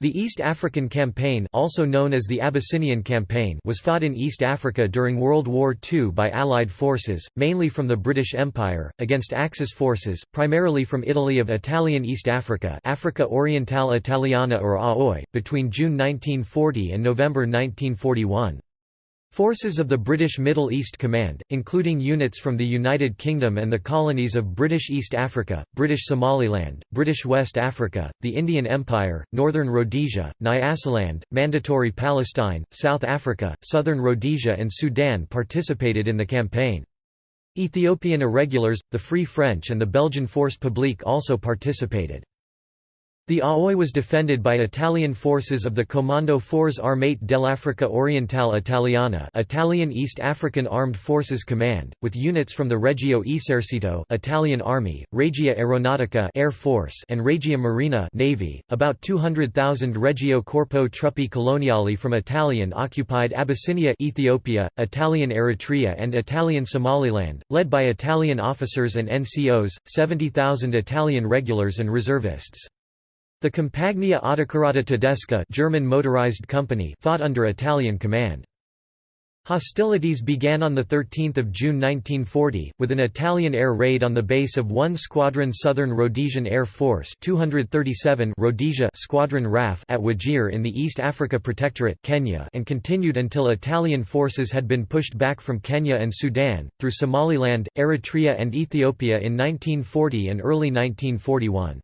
The East African Campaign, also known as the Abisinian Campaign, was fought in East Africa during World War II by Allied forces, mainly from the British Empire, against Axis forces, primarily from Italy of Italian East Africa, Africa Orientale Italiana or AOI, between June 1940 and November 1941. Forces of the British Middle East Command, including units from the United Kingdom and the colonies of British East Africa, British Somaliland, British West Africa, the Indian Empire, Northern Rhodesia, Nyasaland, Mandatory Palestine, South Africa, Southern Rhodesia and Sudan participated in the campaign. Ethiopian irregulars, the Free French and the Belgian Force Publique also participated. The AOI was defended by Italian forces of the Comando Forze Armate dell'Africa Orientale Italiana, Italian East African Armed Forces Command, with units from the Regio Esercito, Italian Army, Regia Aeronautica, Air Force, and Regia Marina, Navy. About 200,000 Regio Corpo Truppi Coloniali from Italian-occupied Abyssinia, Ethiopia, Italian Eritrea, and Italian Somaliland, led by Italian officers and NCOs, 70,000 Italian regulars and reservists. The Compagnia Autocarata Tedesca German motorized company fought under Italian command. Hostilities began on 13 June 1940, with an Italian air raid on the base of 1 Squadron Southern Rhodesian Air Force 237 Rhodesia Squadron RAF at Wajir in the East Africa Protectorate Kenya, and continued until Italian forces had been pushed back from Kenya and Sudan, through Somaliland, Eritrea and Ethiopia in 1940 and early 1941.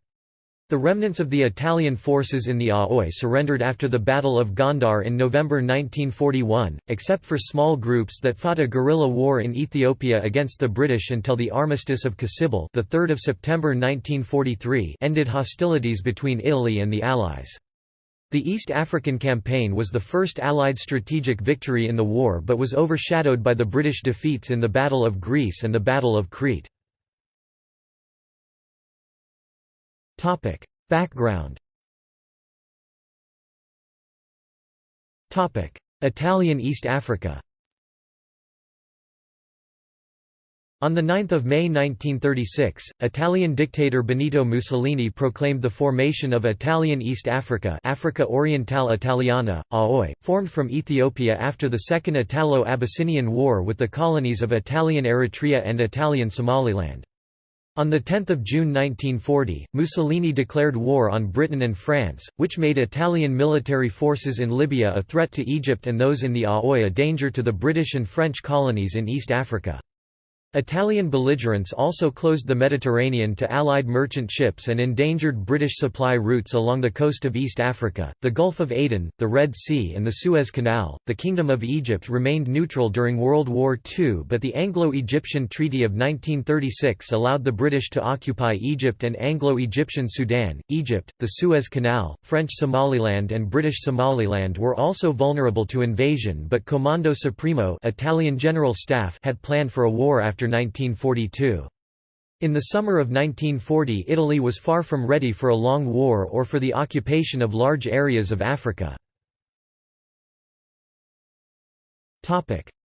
The remnants of the Italian forces in the AOI surrendered after the Battle of Gondar in November 1941, except for small groups that fought a guerrilla war in Ethiopia against the British until the Armistice of Kasibil, the 3rd of September 1943, ended hostilities between Italy and the Allies. The East African Campaign was the first Allied strategic victory in the war but was overshadowed by the British defeats in the Battle of Greece and the Battle of Crete. Background. Italian East Africa. On 9 May 1936, Italian dictator Benito Mussolini proclaimed the formation of Italian East Africa, Africa Orientale Italiana, AOI, formed from Ethiopia after the Second Italo-Abyssinian War with the colonies of Italian Eritrea and Italian Somaliland. On 10 June 1940, Mussolini declared war on Britain and France, which made Italian military forces in Libya a threat to Egypt and those in the AOI a danger to the British and French colonies in East Africa. Italian belligerents also closed the Mediterranean to Allied merchant ships and endangered British supply routes along the coast of East Africa, the Gulf of Aden, the Red Sea, and the Suez Canal. The Kingdom of Egypt remained neutral during World War II, but the Anglo-Egyptian Treaty of 1936 allowed the British to occupy Egypt and Anglo-Egyptian Sudan, Egypt, the Suez Canal. French Somaliland and British Somaliland were also vulnerable to invasion, but Comando Supremo, Italian General Staff, had planned for a war after 1942. In the summer of 1940, Italy was far from ready for a long war or for the occupation of large areas of Africa.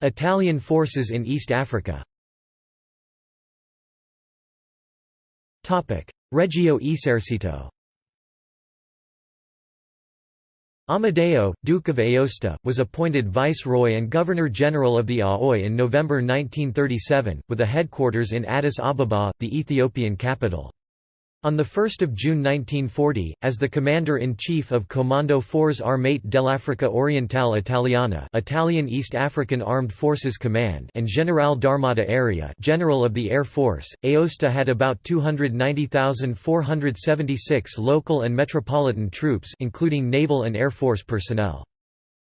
Italian forces in East Africa. Regio Esercito. Amedeo, Duke of Aosta, was appointed Viceroy and Governor-General of the AOI in November 1937, with a headquarters in Addis Ababa, the Ethiopian capital. On 1 June 1940, as the Commander-in-Chief of Comando Forze Armate dell'Africa Orientale Italiana, Italian East African Armed Forces Command, and General d'Armata Area, General of the Air Force, Aosta had about 290,476 local and metropolitan troops, including naval and air force personnel.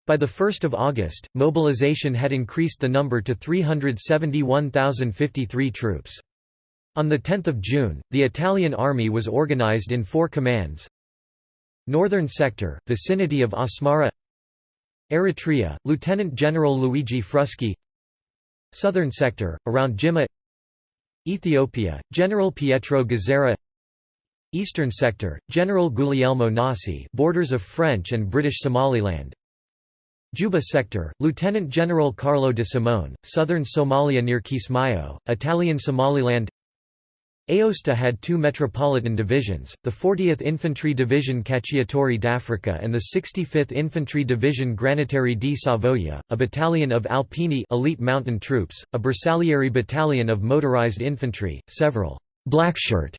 By 1 August, mobilization had increased the number to 371,053 troops. On 10 June, the Italian army was organized in 4 commands. Northern Sector, vicinity of Asmara. Eritrea, Lieutenant General Luigi Frusci. Southern Sector, around Jimma. Ethiopia, General Pietro Gazzera. Eastern Sector, General Guglielmo Nassi, borders of French and British Somaliland. Juba Sector, Lieutenant General Carlo de Simone, Southern Somalia near Kismayo, Italian Somaliland. Aosta had two metropolitan divisions, the 40th Infantry Division Cacciatori d'Africa and the 65th Infantry Division Granatieri di Savoia, a battalion of Alpini elite mountain troops, a Bersaglieri battalion of motorized infantry, several «blackshirt»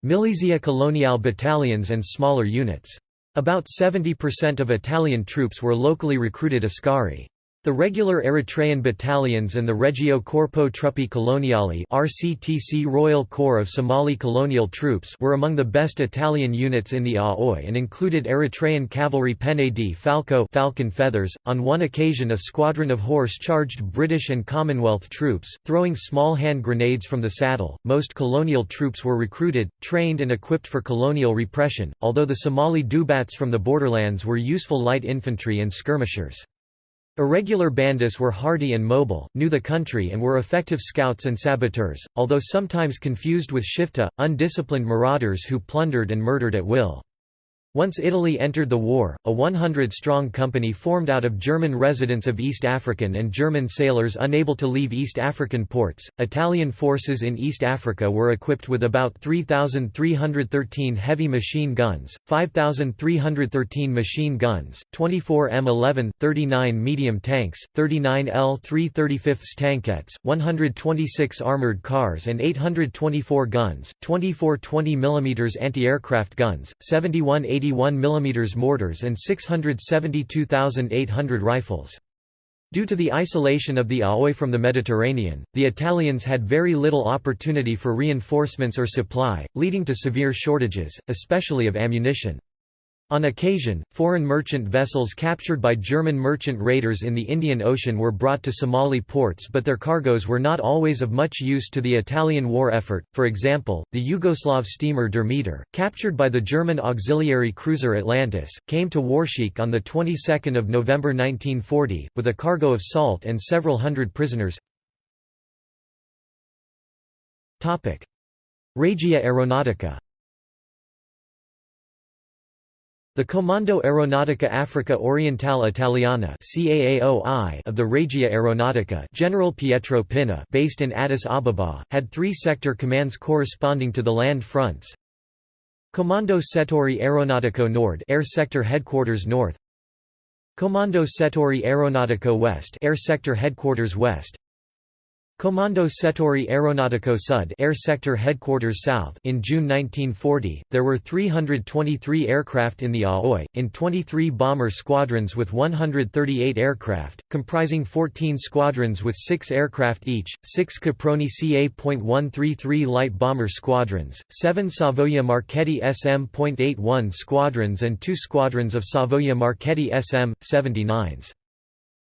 Milizia Coloniale battalions and smaller units. About 70% of Italian troops were locally recruited Ascari. The regular Eritrean battalions and the Regio Corpo Truppi Coloniali (RCTC Royal Corps of Somali Colonial Troops) were among the best Italian units in the Aoi and included Eritrean cavalry Penne di Falco (Falcon Feathers). On one occasion, a squadron of horse charged British and Commonwealth troops, throwing small hand grenades from the saddle. Most colonial troops were recruited, trained, and equipped for colonial repression, although the Somali Dubats from the borderlands were useful light infantry and skirmishers. Irregular bandits were hardy and mobile, knew the country and were effective scouts and saboteurs, although sometimes confused with shifta, undisciplined marauders who plundered and murdered at will. Once Italy entered the war, a 100-strong company formed out of German residents of East African and German sailors unable to leave East African ports. Italian forces in East Africa were equipped with about 3,313 heavy machine guns, 5,313 machine guns, 24 M11, 39 medium tanks, 39 L335 tankettes, 126 armored cars and 824 guns, 24 20 mm anti-aircraft guns, 71 81 mm mortars and 672,800 rifles. Due to the isolation of the Aoi from the Mediterranean, the Italians had very little opportunity for reinforcements or supply, leading to severe shortages, especially of ammunition. On occasion, foreign merchant vessels captured by German merchant raiders in the Indian Ocean were brought to Somali ports, but their cargoes were not always of much use to the Italian war effort. For example, the Yugoslav steamer Der Meter, captured by the German auxiliary cruiser Atlantis, came to Warshik on the 22nd of November 1940 with a cargo of salt and several hundred prisoners. Topic: Regia Aeronautica. The Comando Aeronautica Africa Orientale Italiana of the Regia Aeronautica General Pietro Pinna, based in Addis Ababa, had three sector commands corresponding to the land fronts. Comando Settori Aeronautico Nord, Air Sector Headquarters North. Comando Settori Aeronautico West, Air Sector Headquarters West. Comando Settori Aeronautico Sud, Air Sector Headquarters South. In June 1940, there were 323 aircraft in the Aoi, in 23 bomber squadrons with 138 aircraft, comprising 14 squadrons with 6 aircraft each, 6 Caproni Ca.133 light bomber squadrons, 7 Savoia Marchetti SM.81 squadrons and 2 squadrons of Savoia Marchetti SM.79s.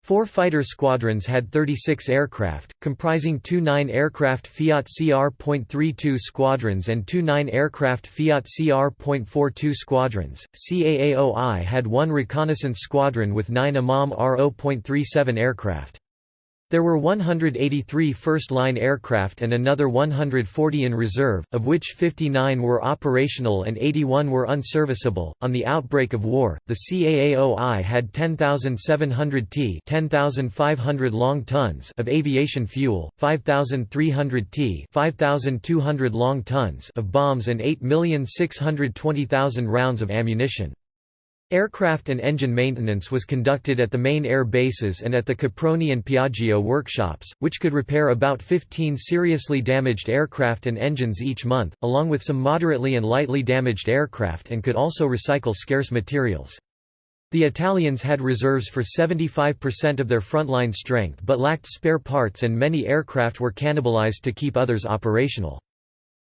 4 fighter squadrons had 36 aircraft, comprising 2 9-aircraft Fiat CR.32 squadrons and 2 9-aircraft Fiat CR.42 squadrons. CAAOI had 1 reconnaissance squadron with 9 Imam RO.37 aircraft. There were 183 first-line aircraft and another 140 in reserve, of which 59 were operational and 81 were unserviceable. On the outbreak of war, the CAAOI had 10,700 t (10,500 long tons) of aviation fuel, 5,300 t (5,200 long tons) of bombs and 8,620,000 rounds of ammunition. Aircraft and engine maintenance was conducted at the main air bases and at the Caproni and Piaggio workshops, which could repair about 15 seriously damaged aircraft and engines each month, along with some moderately and lightly damaged aircraft, and could also recycle scarce materials. The Italians had reserves for 75% of their frontline strength but lacked spare parts, and many aircraft were cannibalized to keep others operational.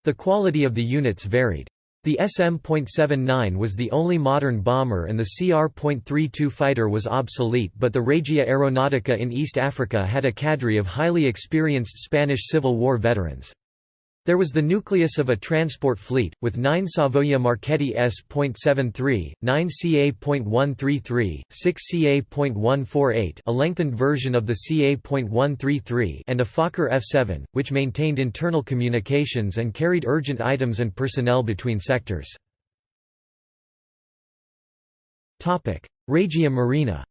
The quality of the units varied. The SM.79 was the only modern bomber and the CR.32 fighter was obsolete, but the Regia Aeronautica in East Africa had a cadre of highly experienced Spanish Civil War veterans. There was the nucleus of a transport fleet, with 9 Savoia Marchetti S.73, 9 Ca.133, 6 Ca.148 a lengthened version of the Ca.133 and a Fokker F-7, which maintained internal communications and carried urgent items and personnel between sectors. Regia Marina.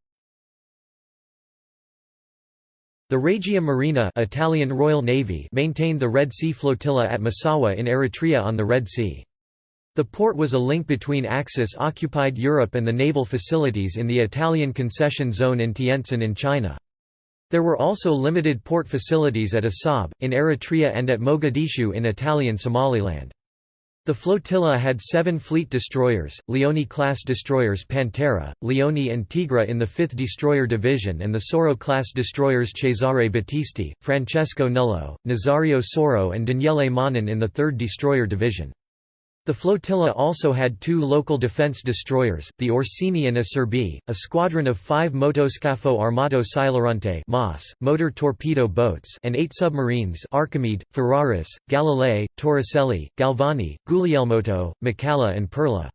The Regia Marina, Italian Royal Navy, maintained the Red Sea Flotilla at Massawa in Eritrea on the Red Sea. The port was a link between Axis-occupied Europe and the naval facilities in the Italian concession zone in Tientsin in China. There were also limited port facilities at Assab, in Eritrea and at Mogadishu in Italian Somaliland. The flotilla had 7 fleet destroyers, Leone-class destroyers Pantera, Leone and Tigra in the 5th Destroyer Division and the Soro-class destroyers Cesare Battisti, Francesco Nello, Nazario Soro and Daniele Manin in the 3rd Destroyer Division. The flotilla also had 2 local defense destroyers, the Orsini and Acerbi, a squadron of 5 motoscafo armato Silurante motor torpedo boats and 8 submarines Archimede, Ferraris, Galilei, Torricelli, Galvani, Guglielmoto, Macalla and Perla.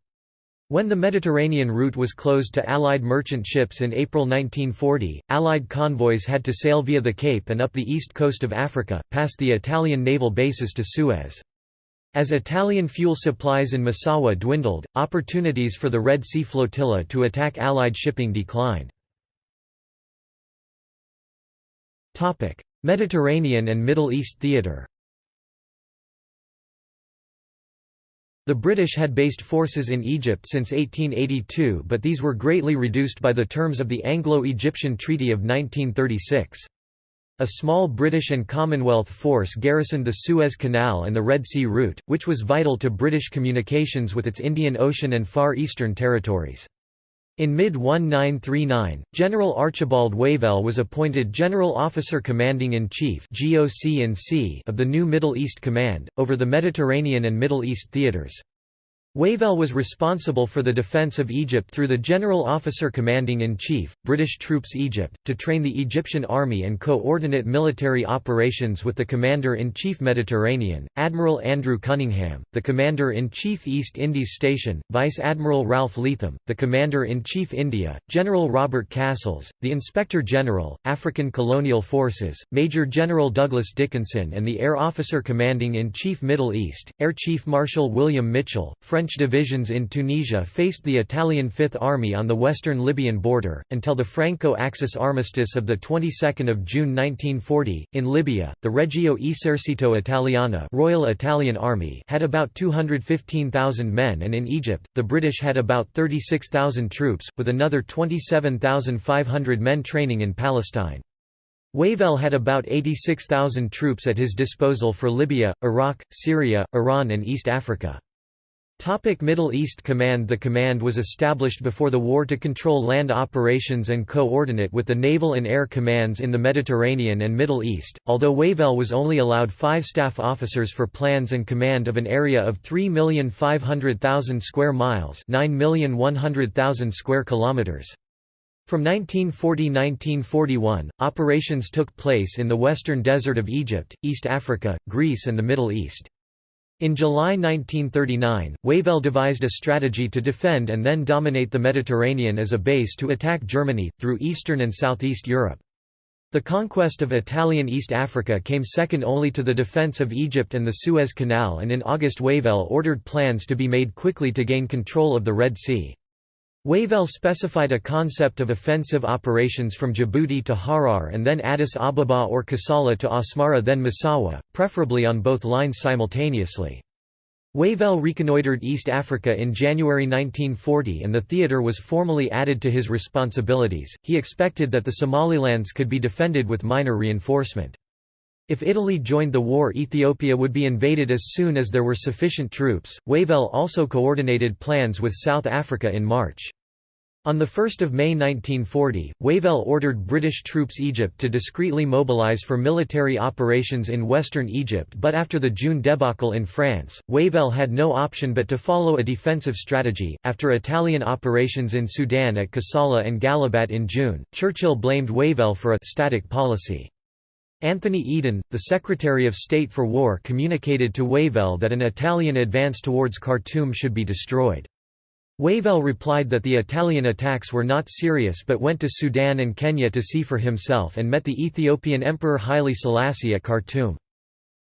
When the Mediterranean route was closed to Allied merchant ships in April 1940, Allied convoys had to sail via the Cape and up the east coast of Africa, past the Italian naval bases to Suez. As Italian fuel supplies in Massawa dwindled, opportunities for the Red Sea Flotilla to attack Allied shipping declined. Mediterranean and Middle East theatre. The British had based forces in Egypt since 1882, but these were greatly reduced by the terms of the Anglo-Egyptian Treaty of 1936. A small British and Commonwealth force garrisoned the Suez Canal and the Red Sea route, which was vital to British communications with its Indian Ocean and Far Eastern territories. In mid-1939, General Archibald Wavell was appointed General Officer Commanding-in-Chief of the new Middle East Command, over the Mediterranean and Middle East theatres. Wavell was responsible for the defence of Egypt through the General Officer Commanding-in-Chief, British Troops Egypt, to train the Egyptian Army and coordinate military operations with the Commander-in-Chief Mediterranean, Admiral Andrew Cunningham, the Commander-in-Chief East Indies Station, Vice Admiral Ralph Leatham, the Commander-in-Chief India, General Robert Castles, the Inspector General, African Colonial Forces, Major General Douglas Dickinson and the Air Officer Commanding-in-Chief Middle East, Air Chief Marshal William Mitchell. French divisions in Tunisia faced the Italian Fifth Army on the western Libyan border, until the Franco-Axis armistice of the 22nd of June 1940. In Libya, the Regio Esercito Italiano Royal Italian Army had about 215,000 men, and in Egypt, the British had about 36,000 troops, with another 27,500 men training in Palestine. Wavell had about 86,000 troops at his disposal for Libya, Iraq, Syria, Iran and East Africa. Middle East Command. The command was established before the war to control land operations and coordinate with the naval and air commands in the Mediterranean and Middle East, although Wavell was only allowed 5 staff officers for plans and command of an area of 3,500,000 square miles, 9,100,000 square kilometers. From 1940–1941, operations took place in the western desert of Egypt, East Africa, Greece and the Middle East. In July 1939, Wavell devised a strategy to defend and then dominate the Mediterranean as a base to attack Germany, through Eastern and Southeast Europe. The conquest of Italian East Africa came second only to the defense of Egypt and the Suez Canal, and in August Wavell ordered plans to be made quickly to gain control of the Red Sea. Wavell specified a concept of offensive operations from Djibouti to Harar and then Addis Ababa or Kassala to Asmara then Massawa, preferably on both lines simultaneously. Wavell reconnoitred East Africa in January 1940 and the theatre was formally added to his responsibilities. He expected that the Somalilands could be defended with minor reinforcement. If Italy joined the war, Ethiopia would be invaded as soon as there were sufficient troops. Wavell also coordinated plans with South Africa in March. On 1 May 1940, Wavell ordered British troops Egypt to discreetly mobilize for military operations in western Egypt, but after the June debacle in France, Wavell had no option but to follow a defensive strategy. After Italian operations in Sudan at Kassala and Galabat in June, Churchill blamed Wavell for a static policy. Anthony Eden, the Secretary of State for War, communicated to Wavell that an Italian advance towards Khartoum should be destroyed. Wavell replied that the Italian attacks were not serious but went to Sudan and Kenya to see for himself and met the Ethiopian Emperor Haile Selassie at Khartoum.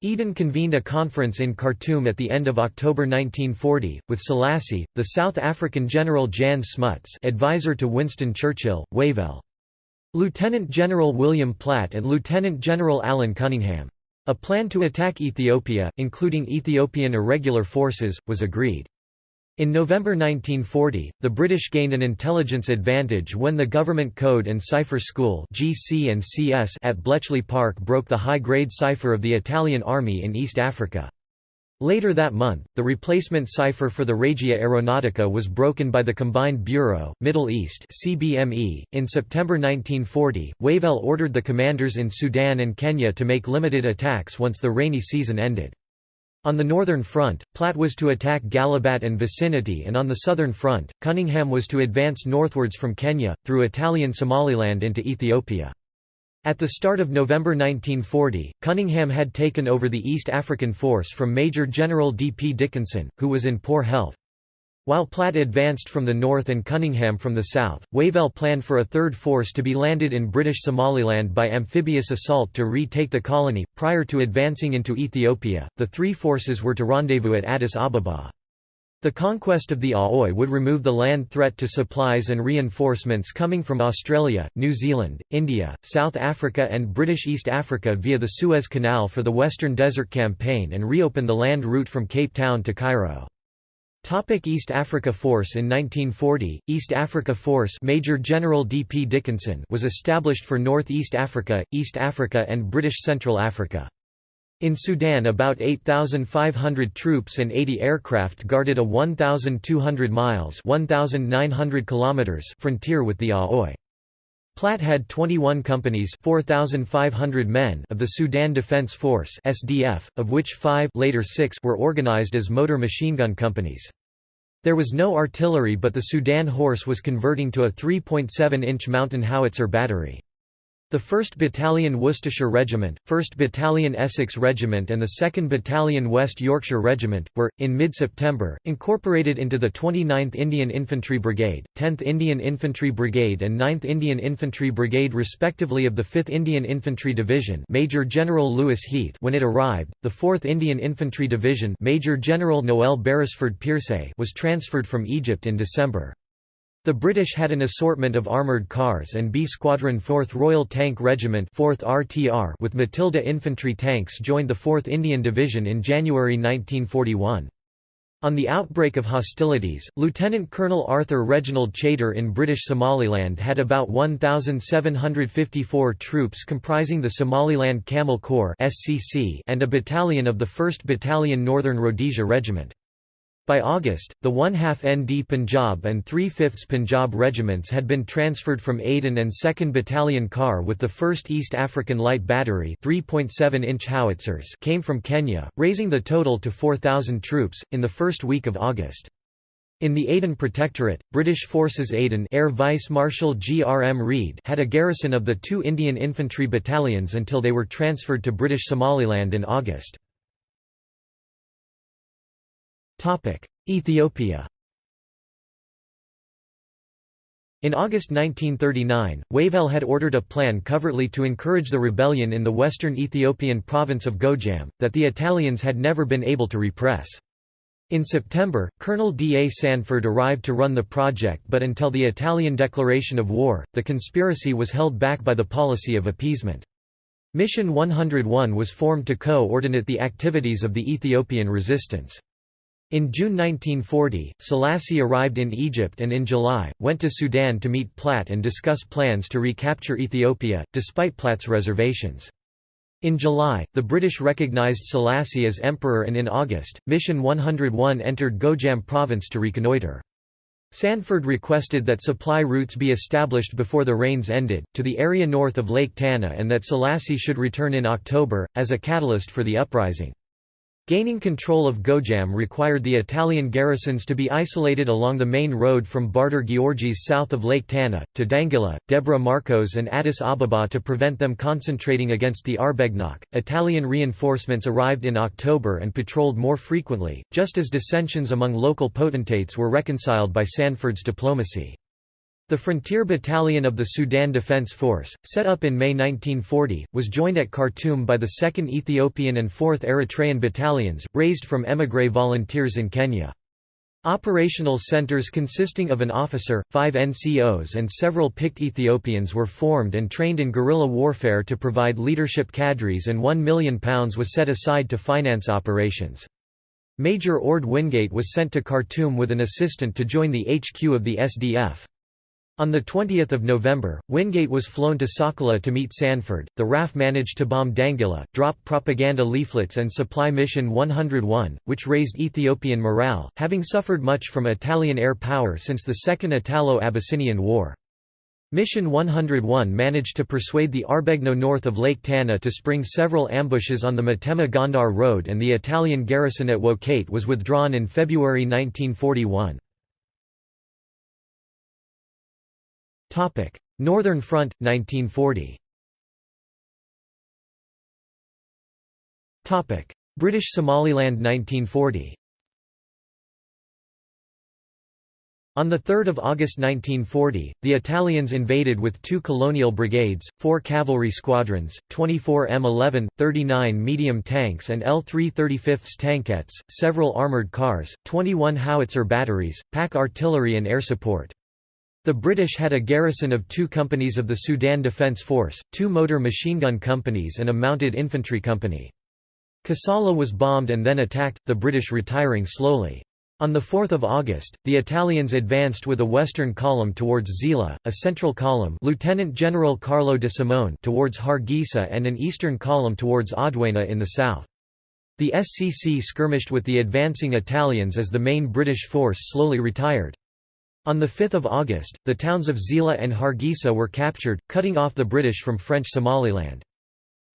Eden convened a conference in Khartoum at the end of October 1940, with Selassie, the South African General Jan Smuts, advisor to Winston Churchill, Wavell. Lieutenant General William Platt and Lieutenant General Alan Cunningham. A plan to attack Ethiopia, including Ethiopian irregular forces, was agreed. In November 1940, the British gained an intelligence advantage when the Government Code and Cipher School (GC&CS) at Bletchley Park broke the high-grade cipher of the Italian army in East Africa. Later that month, the replacement cipher for the Regia Aeronautica was broken by the Combined Bureau, Middle East (CBME). In September 1940, Wavell ordered the commanders in Sudan and Kenya to make limited attacks once the rainy season ended. On the northern front, Platt was to attack Galabat and vicinity, and on the southern front, Cunningham was to advance northwards from Kenya, through Italian Somaliland into Ethiopia. At the start of November 1940, Cunningham had taken over the East African force from Major General D. P. Dickinson, who was in poor health. While Platt advanced from the north and Cunningham from the south, Wavell planned for a third force to be landed in British Somaliland by amphibious assault to retake the colony. Prior to advancing into Ethiopia, the three forces were to rendezvous at Addis Ababa. The conquest of the Aoi would remove the land threat to supplies and reinforcements coming from Australia, New Zealand, India, South Africa and British East Africa via the Suez Canal for the Western Desert Campaign and reopen the land route from Cape Town to Cairo. East Africa Force. In 1940, East Africa Force Major General D. P. Dickinson was established for North East Africa, East Africa and British Central Africa. In Sudan, about 8,500 troops and 80 aircraft guarded a 1,200 miles (1,900 kilometers) frontier with the Aoi. Platt had 21 companies 4,500 men of the Sudan Defense Force (SDF), of which 5 later 6 were organized as motor machine gun companies. There was no artillery, but the Sudan Horse was converting to a 3.7-inch mountain howitzer battery. The 1st Battalion Worcestershire Regiment, 1st Battalion Essex Regiment and the 2nd Battalion West Yorkshire Regiment, were, in mid-September, incorporated into the 29th Indian Infantry Brigade, 10th Indian Infantry Brigade and 9th Indian Infantry Brigade respectively of the 5th Indian Infantry Division Major General Lewis Heath when it arrived. The 4th Indian Infantry Division Major General Noel Beresford Pierce was transferred from Egypt in December. The British had an assortment of armoured cars and B Squadron 4th Royal Tank Regiment 4th RTR with Matilda infantry tanks joined the 4th Indian Division in January 1941. On the outbreak of hostilities, Lieutenant Colonel Arthur Reginald Chater in British Somaliland had about 1,754 troops comprising the Somaliland Camel Corps (SCC) and a battalion of the 1st Battalion Northern Rhodesia Regiment. By August, the 1/2 ND Punjab and 3/5 Punjab regiments had been transferred from Aden and 2nd Battalion Car with the 1st East African Light Battery 3.7-inch howitzers came from Kenya, raising the total to 4,000 troops, in the first week of August. In the Aden Protectorate, British Forces Aden Air Vice Marshal G. R. M. Reid had a garrison of the 2 Indian Infantry battalions until they were transferred to British Somaliland in August. Ethiopia. In August 1939, Wavell had ordered a plan covertly to encourage the rebellion in the western Ethiopian province of Gojam, that the Italians had never been able to repress. In September, Colonel D. A. Sanford arrived to run the project, but until the Italian declaration of war, the conspiracy was held back by the policy of appeasement. Mission 101 was formed to co-ordinate the activities of the Ethiopian resistance. In June 1940, Selassie arrived in Egypt and in July, went to Sudan to meet Platt and discuss plans to recapture Ethiopia, despite Platt's reservations. In July, the British recognized Selassie as emperor and in August, Mission 101 entered Gojam province to reconnoiter. Sanford requested that supply routes be established before the rains ended, to the area north of Lake Tana and that Selassie should return in October, as a catalyst for the uprising. Gaining control of Gojam required the Italian garrisons to be isolated along the main road from Barter Giorgis south of Lake Tana, to Dangila, Debre Marcos and Addis Ababa to prevent them concentrating against the Arbegnok. Italian reinforcements arrived in October and patrolled more frequently, just as dissensions among local potentates were reconciled by Sanford's diplomacy. The Frontier Battalion of the Sudan Defense Force, set up in May 1940, was joined at Khartoum by the 2nd Ethiopian and 4th Eritrean Battalions, raised from émigré volunteers in Kenya. Operational centers consisting of an officer, 5 NCOs and several picked Ethiopians were formed and trained in guerrilla warfare to provide leadership cadres, and £1 million was set aside to finance operations. Major Ord Wingate was sent to Khartoum with an assistant to join the HQ of the SDF. On 20 November, Wingate was flown to Sokola to meet Sanford. The RAF managed to bomb Dangila, drop propaganda leaflets and supply Mission 101, which raised Ethiopian morale, having suffered much from Italian air power since the Second Italo-Abyssinian War. Mission 101 managed to persuade the Arbegno north of Lake Tana to spring several ambushes on the Matema-Gondar road, and the Italian garrison at Wokate was withdrawn in February 1941. Northern Front, 1940. British Somaliland 1940. On 3 August 1940, the Italians invaded with 2 colonial brigades, 4 cavalry squadrons, 24 M11, 39 medium tanks and L335 tankettes, several armoured cars, 21 howitzer batteries, pack artillery and air support. The British had a garrison of 2 companies of the Sudan Defence Force, 2 motor machine gun companies and a mounted infantry company. Kassala was bombed and then attacked, the British retiring slowly. On 4 August, the Italians advanced with a western column towards Zila, a central column Lieutenant General Carlo de Simone towards Hargeisa and an eastern column towards Odwena in the south. The SCC skirmished with the advancing Italians as the main British force slowly retired. On 5 August, the towns of Zila and Hargeisa were captured, cutting off the British from French Somaliland.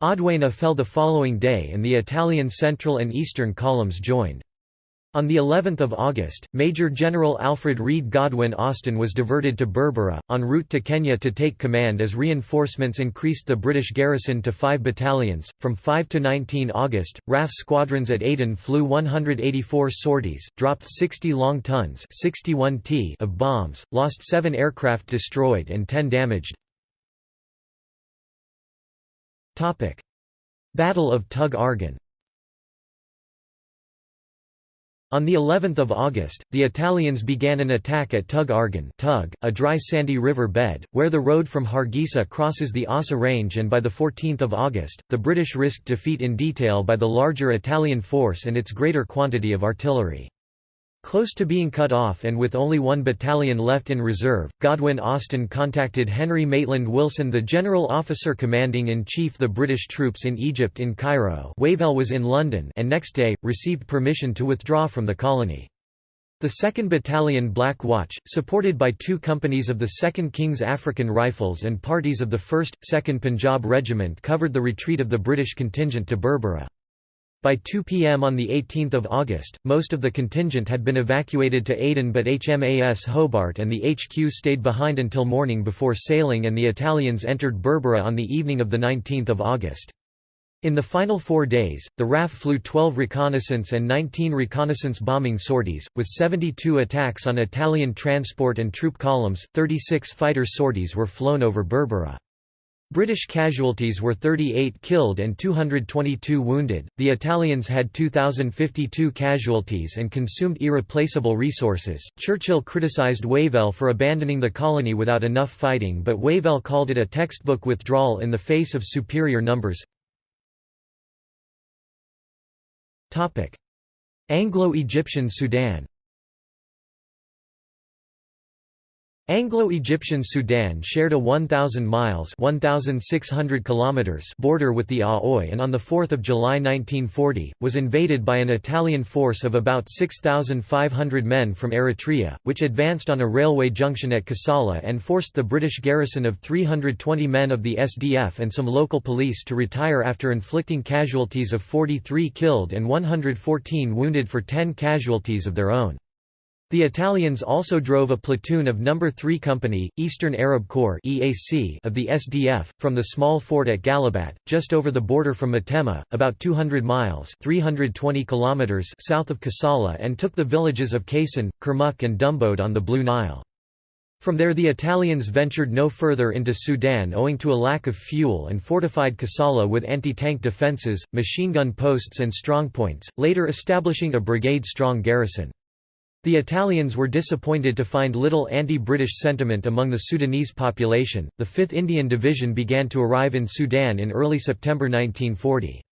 Odwena fell the following day and the Italian central and eastern columns joined. On the 11th of August, Major General Alfred Reed Godwin Austen was diverted to Berbera, en route to Kenya to take command as reinforcements increased the British garrison to 5 battalions. From 5 to 19 August, RAF squadrons at Aden flew 184 sorties, dropped 60 long tons 61 t of bombs, lost 7 aircraft destroyed and 10 damaged. Battle of Tug Argan. On the 11th of August, the Italians began an attack at Tug Argan, a dry sandy river bed, where the road from Hargeisa crosses the Assa Range, and by the 14th of August, the British risked defeat in detail by the larger Italian force and its greater quantity of artillery. Close to being cut off and with only 1 battalion left in reserve, Godwin Austen contacted Henry Maitland Wilson, the general officer commanding-in-chief the British troops in Egypt in Cairo. Wavell was in London and next day, received permission to withdraw from the colony. The 2nd Battalion Black Watch, supported by 2 companies of the 2nd King's African Rifles and parties of the 1st, 2nd Punjab Regiment, covered the retreat of the British contingent to Berbera. By 2 p.m. on 18 August, most of the contingent had been evacuated to Aden, but HMAS Hobart and the HQ stayed behind until morning before sailing, and the Italians entered Berbera on the evening of 19 August. In the final 4 days, the RAF flew 12 reconnaissance and 19 reconnaissance bombing sorties, with 72 attacks on Italian transport and troop columns. 36 fighter sorties were flown over Berbera. British casualties were 38 killed and 222 wounded. The Italians had 2,052 casualties and consumed irreplaceable resources. Churchill criticised Wavell for abandoning the colony without enough fighting, but Wavell called it a textbook withdrawal in the face of superior numbers. Anglo-Egyptian Sudan. Anglo-Egyptian Sudan shared a 1,000 miles (1,600 kilometers) border with the Aoy, and on 4 July 1940, was invaded by an Italian force of about 6,500 men from Eritrea, which advanced on a railway junction at Kassala and forced the British garrison of 320 men of the SDF and some local police to retire after inflicting casualties of 43 killed and 114 wounded for 10 casualties of their own. The Italians also drove a platoon of No. 3 Company, Eastern Arab Corps (EAC) of the SDF, from the small fort at Galabat, just over the border from Matema, about 200 miles (320 kilometers) south of Kassala, and took the villages of Kaysan, Kermuk and Dumbode on the Blue Nile. From there the Italians ventured no further into Sudan owing to a lack of fuel, and fortified Kassala with anti-tank defences, machine gun posts and strongpoints, later establishing a brigade-strong garrison. The Italians were disappointed to find little anti-British sentiment among the Sudanese population. The 5th Indian Division began to arrive in Sudan in early September 1940.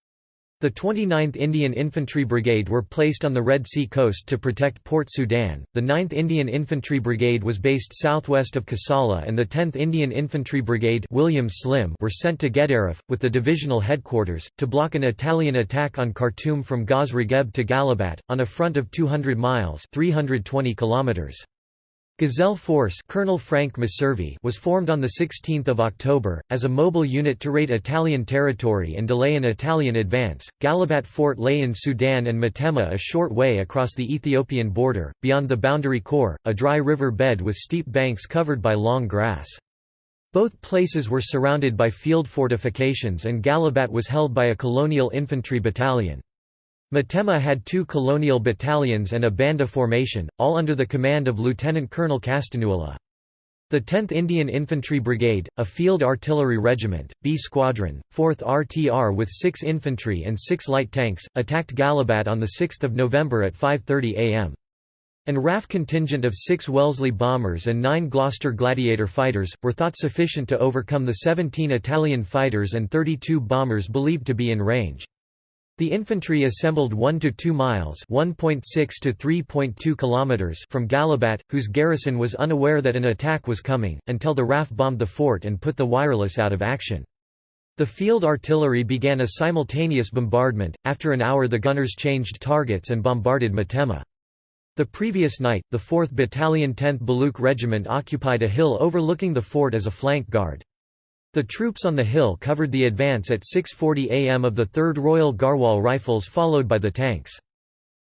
The 29th Indian Infantry Brigade were placed on the Red Sea coast to protect Port Sudan, the 9th Indian Infantry Brigade was based southwest of Kassala, and the 10th Indian Infantry Brigade William Slim were sent to Gedaref, with the divisional headquarters, to block an Italian attack on Khartoum from Gaz Regeb to Galabat, on a front of 200 miles 320 kilometers. Gazelle Force Colonel Frank Maservi was formed on 16 October, as a mobile unit to raid Italian territory and delay an Italian advance. Galabat Fort lay in Sudan and Matema a short way across the Ethiopian border, beyond the boundary core, a dry river bed with steep banks covered by long grass. Both places were surrounded by field fortifications and Galabat was held by a colonial infantry battalion. Matema had 2 colonial battalions and a banda formation, all under the command of Lieutenant Colonel Castanuola. The 10th Indian Infantry Brigade, a field artillery regiment, B Squadron, 4th RTR with 6 infantry and 6 light tanks, attacked Galabat on 6 November at 5:30 am. An RAF contingent of 6 Wellesley bombers and 9 Gloucester Gladiator fighters, were thought sufficient to overcome the 17 Italian fighters and 32 bombers believed to be in range. The infantry assembled 1 to 2 miles (1.6 to 3.2 kilometers) from Galabat, whose garrison was unaware that an attack was coming, until the RAF bombed the fort and put the wireless out of action. The field artillery began a simultaneous bombardment. After an hour, the gunners changed targets and bombarded Matema. The previous night, the 4th Battalion 10th Baluch Regiment occupied a hill overlooking the fort as a flank guard. The troops on the hill covered the advance at 6:40 am of the 3rd Royal Garhwal Rifles, followed by the tanks.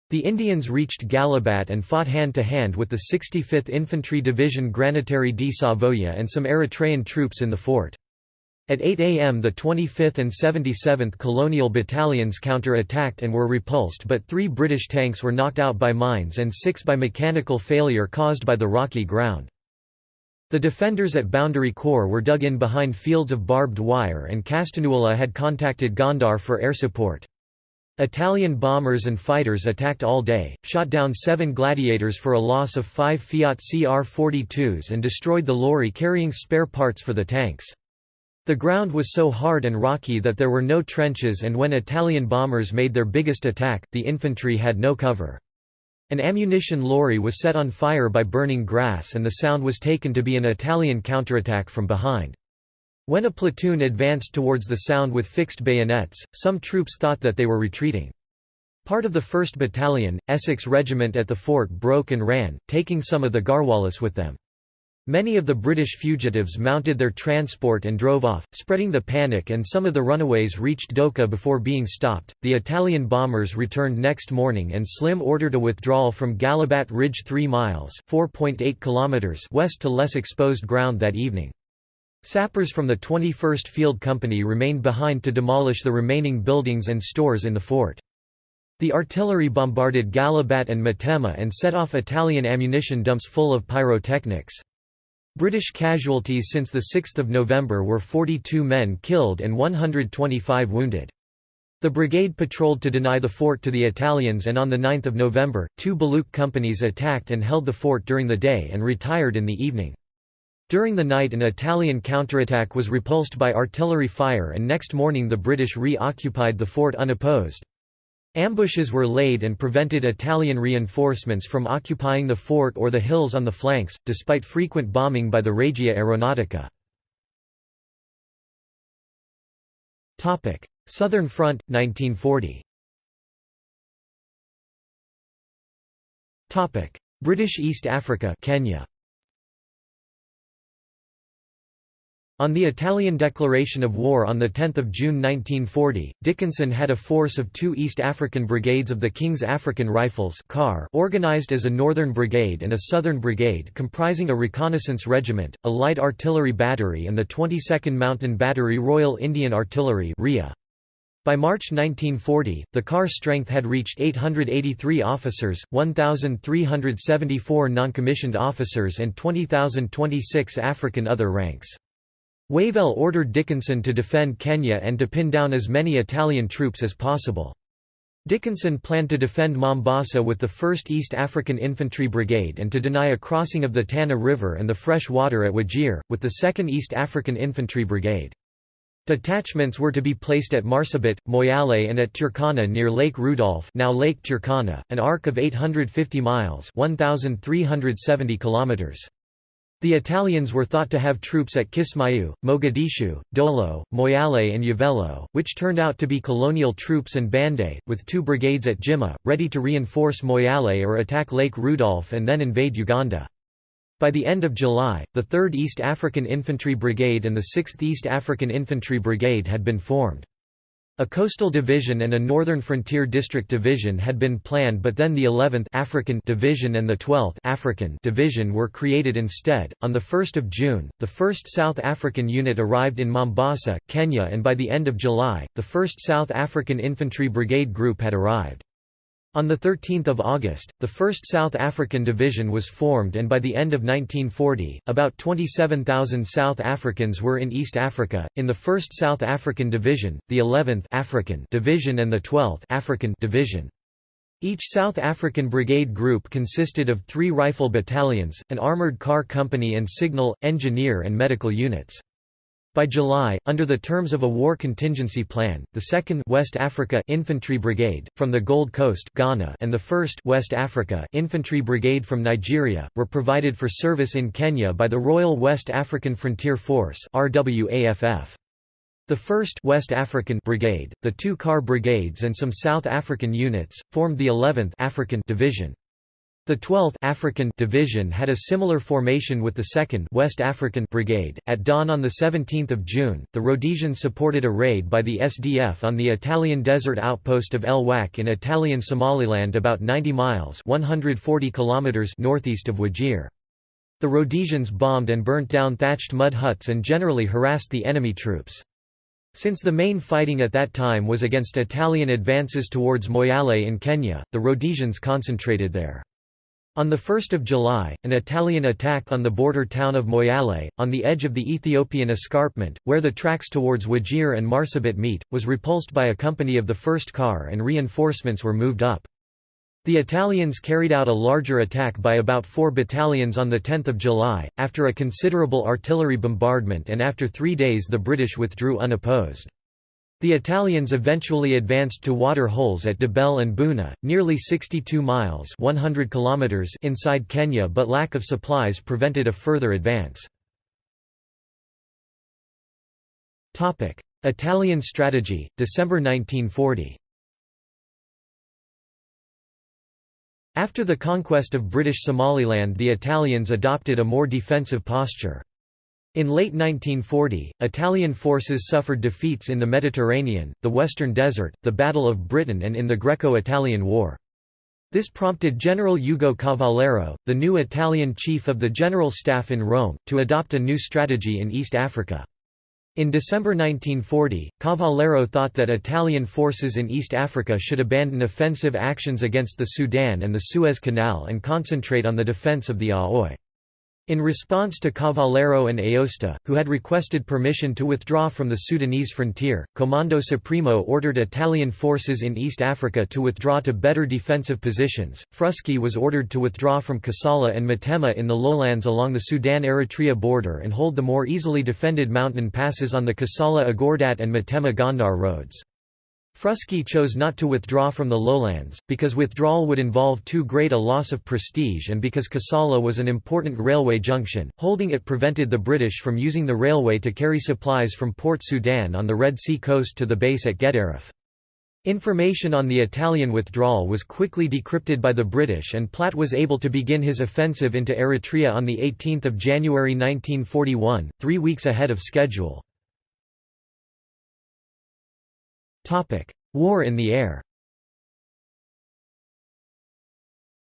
The Indians reached Galabat and fought hand-to-hand with the 65th Infantry Division Granatieri di Savoia and some Eritrean troops in the fort. At 8 am the 25th and 77th Colonial Battalions counter-attacked and were repulsed, but 3 British tanks were knocked out by mines and 6 by mechanical failure caused by the rocky ground. The defenders at Boundary Corps were dug in behind fields of barbed wire, and Castanuola had contacted Gondar for air support. Italian bombers and fighters attacked all day, shot down 7 Gladiators for a loss of 5 Fiat CR-42s and destroyed the lorry carrying spare parts for the tanks. The ground was so hard and rocky that there were no trenches, and when Italian bombers made their biggest attack, the infantry had no cover. An ammunition lorry was set on fire by burning grass, and the sound was taken to be an Italian counterattack from behind. When a platoon advanced towards the sound with fixed bayonets, some troops thought that they were retreating. Part of the 1st Battalion, Essex Regiment at the fort broke and ran, taking some of the Garhwalis with them. Many of the British fugitives mounted their transport and drove off, spreading the panic, and some of the runaways reached Doka before being stopped. The Italian bombers returned next morning, and Slim ordered a withdrawal from Galabat Ridge 3 miles (4.8 kilometers) west to less exposed ground that evening. Sappers from the 21st Field Company remained behind to demolish the remaining buildings and stores in the fort. The artillery bombarded Galabat and Matema and set off Italian ammunition dumps full of pyrotechnics. British casualties since 6 November were 42 men killed and 125 wounded. The brigade patrolled to deny the fort to the Italians, and on 9 November, 2 Baluch companies attacked and held the fort during the day and retired in the evening. During the night an Italian counterattack was repulsed by artillery fire, and next morning the British re-occupied the fort unopposed. Ambushes were laid and prevented Italian reinforcements from occupying the fort or the hills on the flanks, despite frequent bombing by the Regia Aeronautica. Southern Front, 1940. British East Africa, Kenya. On the Italian declaration of war on 10 June 1940, Dickinson had a force of 2 East African Brigades of the King's African Rifles organized as a Northern Brigade and a Southern Brigade comprising a reconnaissance regiment, a light artillery battery and the 22nd Mountain Battery Royal Indian Artillery By March 1940, the CAR strength had reached 883 officers, 1,374 non-commissioned officers and 20,026 African other ranks. Wavell ordered Dickinson to defend Kenya and to pin down as many Italian troops as possible. Dickinson planned to defend Mombasa with the 1st East African Infantry Brigade and to deny a crossing of the Tana River and the fresh water at Wajir, with the 2nd East African Infantry Brigade. Detachments were to be placed at Marsabit, Moyale and at Turkana near Lake Rudolph, now Lake Turkana, an arc of 850 miles (1,370 kilometers). The Italians were thought to have troops at Kismayu, Mogadishu, Dolo, Moyale and Yavello, which turned out to be colonial troops and Bande, with 2 brigades at Jimma, ready to reinforce Moyale or attack Lake Rudolph and then invade Uganda. By the end of July, the 3rd East African Infantry Brigade and the 6th East African Infantry Brigade had been formed. A coastal division and a northern frontier district division had been planned, but then the 11th African Division and the 12th African Division were created instead. On the 1st of June, the 1st South African Unit arrived in Mombasa, Kenya, and by the end of July, the 1st South African Infantry Brigade Group had arrived. On 13 August, the 1st South African Division was formed, and by the end of 1940, about 27,000 South Africans were in East Africa, in the 1st South African Division, the 11th African Division and the 12th African Division. Each South African Brigade Group consisted of 3 rifle battalions, an armoured car company and signal, engineer and medical units. By July, under the terms of a war contingency plan, the 2nd West Africa Infantry Brigade, from the Gold Coast Ghana, and the 1st West Africa Infantry Brigade from Nigeria, were provided for service in Kenya by the Royal West African Frontier Force (RWAFF). The 1st West African Brigade, the 2 car brigades and some South African units, formed the 11th African Division. The 12th African Division had a similar formation with the 2nd West African Brigade. At dawn on 17 June, the Rhodesians supported a raid by the SDF on the Italian desert outpost of El Wak in Italian Somaliland, about 90 miles (140 kilometers) northeast of Wajir. The Rhodesians bombed and burnt down thatched mud huts and generally harassed the enemy troops. Since the main fighting at that time was against Italian advances towards Moyale in Kenya, the Rhodesians concentrated there. On 1 July, an Italian attack on the border town of Moyale, on the edge of the Ethiopian escarpment, where the tracks towards Wajir and Marsabit meet, was repulsed by a company of the 1st Car and reinforcements were moved up. The Italians carried out a larger attack by about 4 battalions on 10 July, after a considerable artillery bombardment, and after 3 days the British withdrew unopposed. The Italians eventually advanced to water holes at Debel and Buna, nearly 62 miles (100 kilometers) inside Kenya, but lack of supplies prevented a further advance. Italian strategy, December 1940. After the conquest of British Somaliland, the Italians adopted a more defensive posture. In late 1940, Italian forces suffered defeats in the Mediterranean, the Western Desert, the Battle of Britain and in the Greco-Italian War. This prompted General Ugo Cavallero, the new Italian chief of the General Staff in Rome, to adopt a new strategy in East Africa. In December 1940, Cavallero thought that Italian forces in East Africa should abandon offensive actions against the Sudan and the Suez Canal and concentrate on the defense of the Aoi. In response to Cavallero and Aosta, who had requested permission to withdraw from the Sudanese frontier, Comando Supremo ordered Italian forces in East Africa to withdraw to better defensive positions. Frusci was ordered to withdraw from Kassala and Matema in the lowlands along the Sudan-Eritrea border and hold the more easily defended mountain passes on the Kassala-Agordat and Matema-Gondar roads. Frusci chose not to withdraw from the lowlands, because withdrawal would involve too great a loss of prestige and because Kassala was an important railway junction. Holding it prevented the British from using the railway to carry supplies from Port Sudan on the Red Sea coast to the base at Gedaref. Information on the Italian withdrawal was quickly decrypted by the British, and Platt was able to begin his offensive into Eritrea on 18 January 1941, 3 weeks ahead of schedule. War in the air.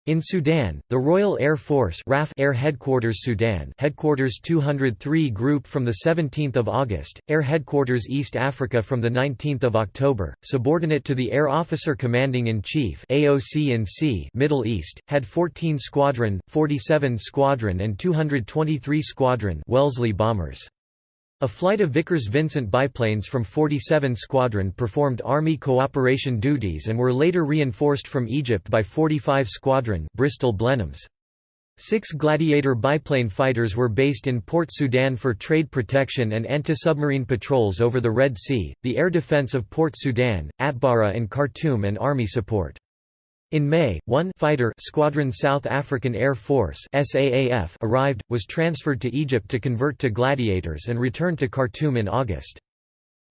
In Sudan, the Royal Air Force RAF Air Headquarters Sudan Headquarters 203 Group from 17 August, Air Headquarters East Africa from 19 October, subordinate to the Air Officer Commanding-in-Chief AOC&C Middle East, had 14 Squadron, 47 Squadron and 223 Squadron Wellesley bombers. A flight of Vickers-Vincent biplanes from 47 Squadron performed Army cooperation duties and were later reinforced from Egypt by 45 Squadron Bristol Blenheims. 6 Gladiator biplane fighters were based in Port Sudan for trade protection and anti-submarine patrols over the Red Sea, the air defense of Port Sudan, Atbara and Khartoum and army support. In May, 1 fighter Squadron South African Air Force (SAAF) arrived, was transferred to Egypt to convert to Gladiators and returned to Khartoum in August.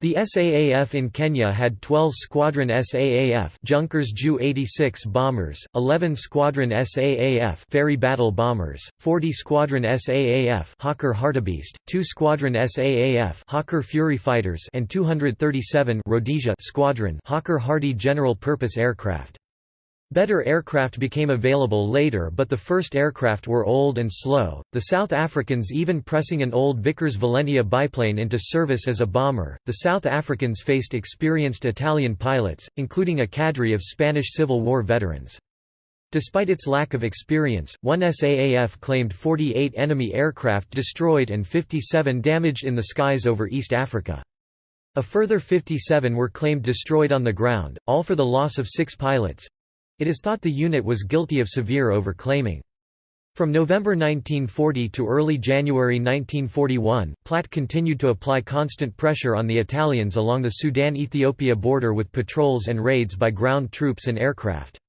The SAAF in Kenya had 12 Squadron SAAF Junkers Ju-86 bombers, 11 Squadron SAAF ferry battle bombers, 40 Squadron SAAF Hawker Hartebeest, 2 Squadron SAAF Hawker Fury fighters and 237 Rhodesia Squadron Hawker Hardy general-purpose aircraft. Better aircraft became available later, but the first aircraft were old and slow, the South Africans even pressing an old Vickers Valenia biplane into service as a bomber. The South Africans faced experienced Italian pilots, including a cadre of Spanish Civil War veterans. Despite its lack of experience, one SAAF claimed 48 enemy aircraft destroyed and 57 damaged in the skies over East Africa. A further 57 were claimed destroyed on the ground, all for the loss of 6 pilots. It is thought the unit was guilty of severe overclaiming. From November 1940 to early January 1941, Platt continued to apply constant pressure on the Italians along the Sudan-Ethiopia border with patrols and raids by ground troops and aircraft.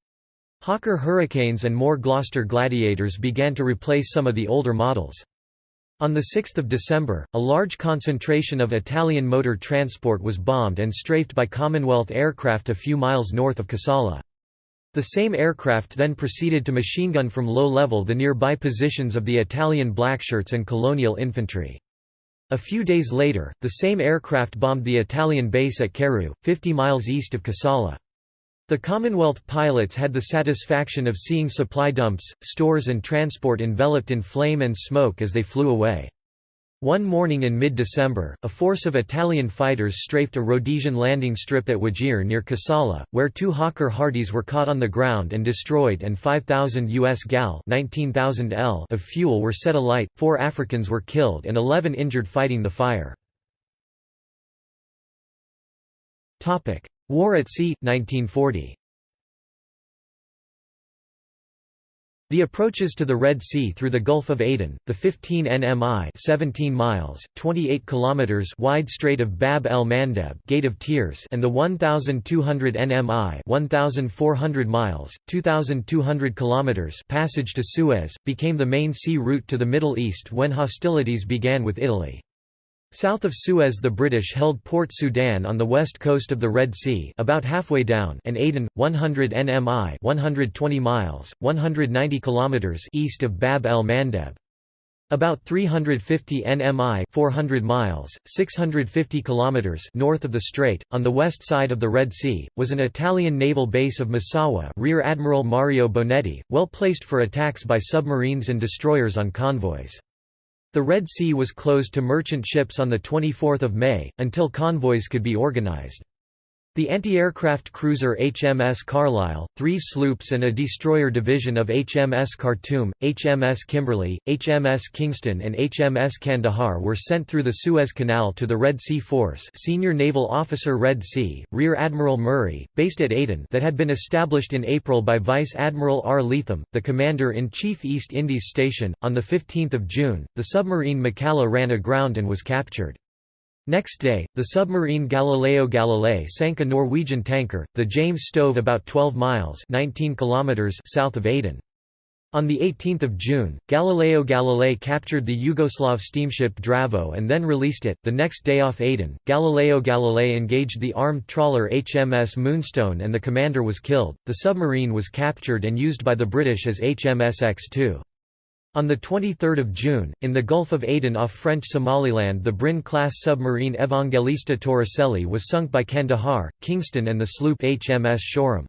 Hawker Hurricanes and more Gloucester Gladiators began to replace some of the older models. On 6 December, a large concentration of Italian motor transport was bombed and strafed by Commonwealth aircraft a few miles north of Kassala. The same aircraft then proceeded to machine gun from low level the nearby positions of the Italian Blackshirts and colonial infantry. A few days later, the same aircraft bombed the Italian base at Keru, 50 miles east of Kassala. The Commonwealth pilots had the satisfaction of seeing supply dumps, stores and transport enveloped in flame and smoke as they flew away. One morning in mid-December, a force of Italian fighters strafed a Rhodesian landing strip at Wajir near Kassala, where 2 Hawker Hardys were caught on the ground and destroyed and 5,000 US gal 19,000 L of fuel were set alight. 4 Africans were killed and 11 injured fighting the fire. War at Sea, 1940. The approaches to the Red Sea through the Gulf of Aden, the 15 nmi 17 miles, 28 kilometers wide Strait of Bab el-Mandeb Gate of Tears and the 1,200 nmi 1,400 miles, 2,200 kilometers passage to Suez, became the main sea route to the Middle East when hostilities began with Italy. South of Suez the British held Port Sudan on the west coast of the Red Sea about halfway down and Aden, 100 nmi 120 miles, 190 kilometers east of Bab el-Mandeb. About 350 nmi 400 miles, 650 kilometers north of the strait, on the west side of the Red Sea, was an Italian naval base of Massawa Rear Admiral Mario Bonetti, well placed for attacks by submarines and destroyers on convoys. The Red Sea was closed to merchant ships on 24 May, until convoys could be organized. The anti-aircraft cruiser HMS Carlisle, 3 sloops and a destroyer division of HMS Khartoum, HMS Kimberley, HMS Kingston and HMS Kandahar were sent through the Suez Canal to the Red Sea Force Senior Naval Officer Red Sea, Rear Admiral Murray, based at Aden that had been established in April by Vice Admiral R. Leatham, the Commander-in-Chief East Indies Station. On 15 June, the submarine Macalla ran aground and was captured. Next day, the submarine Galileo Galilei sank a Norwegian tanker, the James Stove about 12 miles 19 kilometers south of Aden. On 18 June, Galileo Galilei captured the Yugoslav steamship Dravo and then released it. The next day off Aden, Galileo Galilei engaged the armed trawler HMS Moonstone and the commander was killed. The submarine was captured and used by the British as HMS X2. On 23 June, in the Gulf of Aden off French Somaliland the Brin-class submarine Evangelista Torricelli was sunk by Kandahar, Kingston and the sloop HMS Shoreham.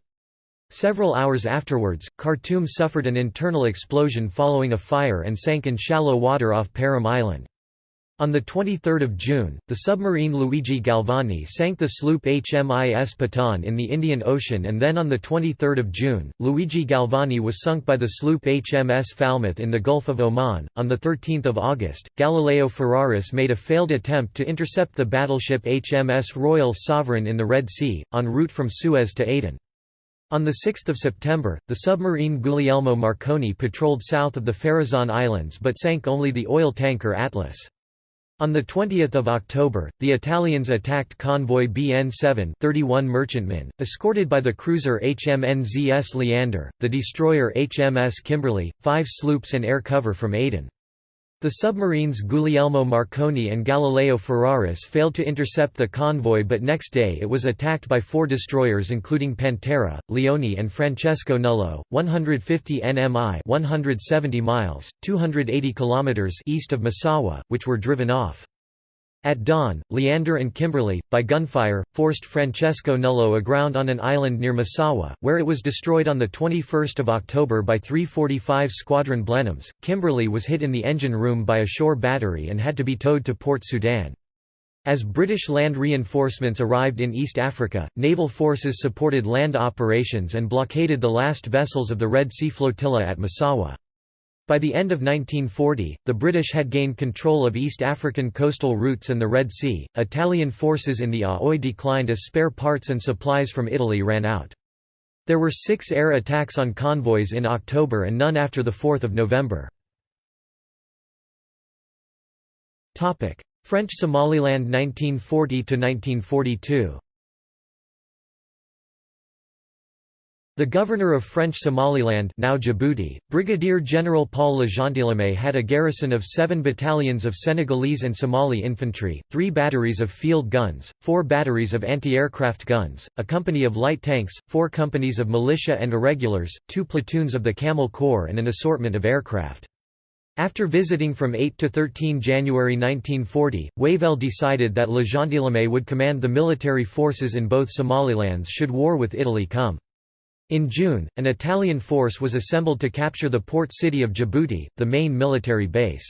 Several hours afterwards, Khartoum suffered an internal explosion following a fire and sank in shallow water off Param Island. On 23 June, the submarine Luigi Galvani sank the sloop HMIS Pathan in the Indian Ocean, and then on 23 June, Luigi Galvani was sunk by the sloop HMS Falmouth in the Gulf of Oman. On 13 August, Galileo Ferraris made a failed attempt to intercept the battleship HMS Royal Sovereign in the Red Sea, en route from Suez to Aden. On 6 September, the submarine Guglielmo Marconi patrolled south of the Farazan Islands but sank only the oil tanker Atlas. On 20 October, the Italians attacked convoy BN7 31 merchantmen, escorted by the cruiser HMNZS Leander, the destroyer HMS Kimberley, 5 sloops and air cover from Aden. The submarines Guglielmo Marconi and Galileo Ferraris failed to intercept the convoy, but next day it was attacked by 4 destroyers including Pantera, Leone and Francesco Nullo, 150 nmi 170 miles, 280 kilometers east of Massawa, which were driven off. At dawn, Leander and Kimberley, by gunfire, forced Francesco Nullo aground on an island near Massawa, where it was destroyed on 21 October by 345 Squadron Blenheims. Kimberley was hit in the engine room by a shore battery and had to be towed to Port Sudan. As British land reinforcements arrived in East Africa, naval forces supported land operations and blockaded the last vessels of the Red Sea Flotilla at Massawa. By the end of 1940, the British had gained control of East African coastal routes and the Red Sea. Italian forces in the Aoi declined as spare parts and supplies from Italy ran out. There were 6 air attacks on convoys in October and none after 4 November. French Somaliland 1940–1942. The governor of French Somaliland, now Djibouti, Brigadier General Paul Legentilhomme, had a garrison of 7 battalions of Senegalese and Somali infantry, 3 batteries of field guns, 4 batteries of anti-aircraft guns, a company of light tanks, 4 companies of militia and irregulars, 2 platoons of the Camel Corps and an assortment of aircraft. After visiting from 8 to 13 January 1940, Wavell decided that Legentilhomme would command the military forces in both Somalilands should war with Italy come. In June, an Italian force was assembled to capture the port city of Djibouti, the main military base.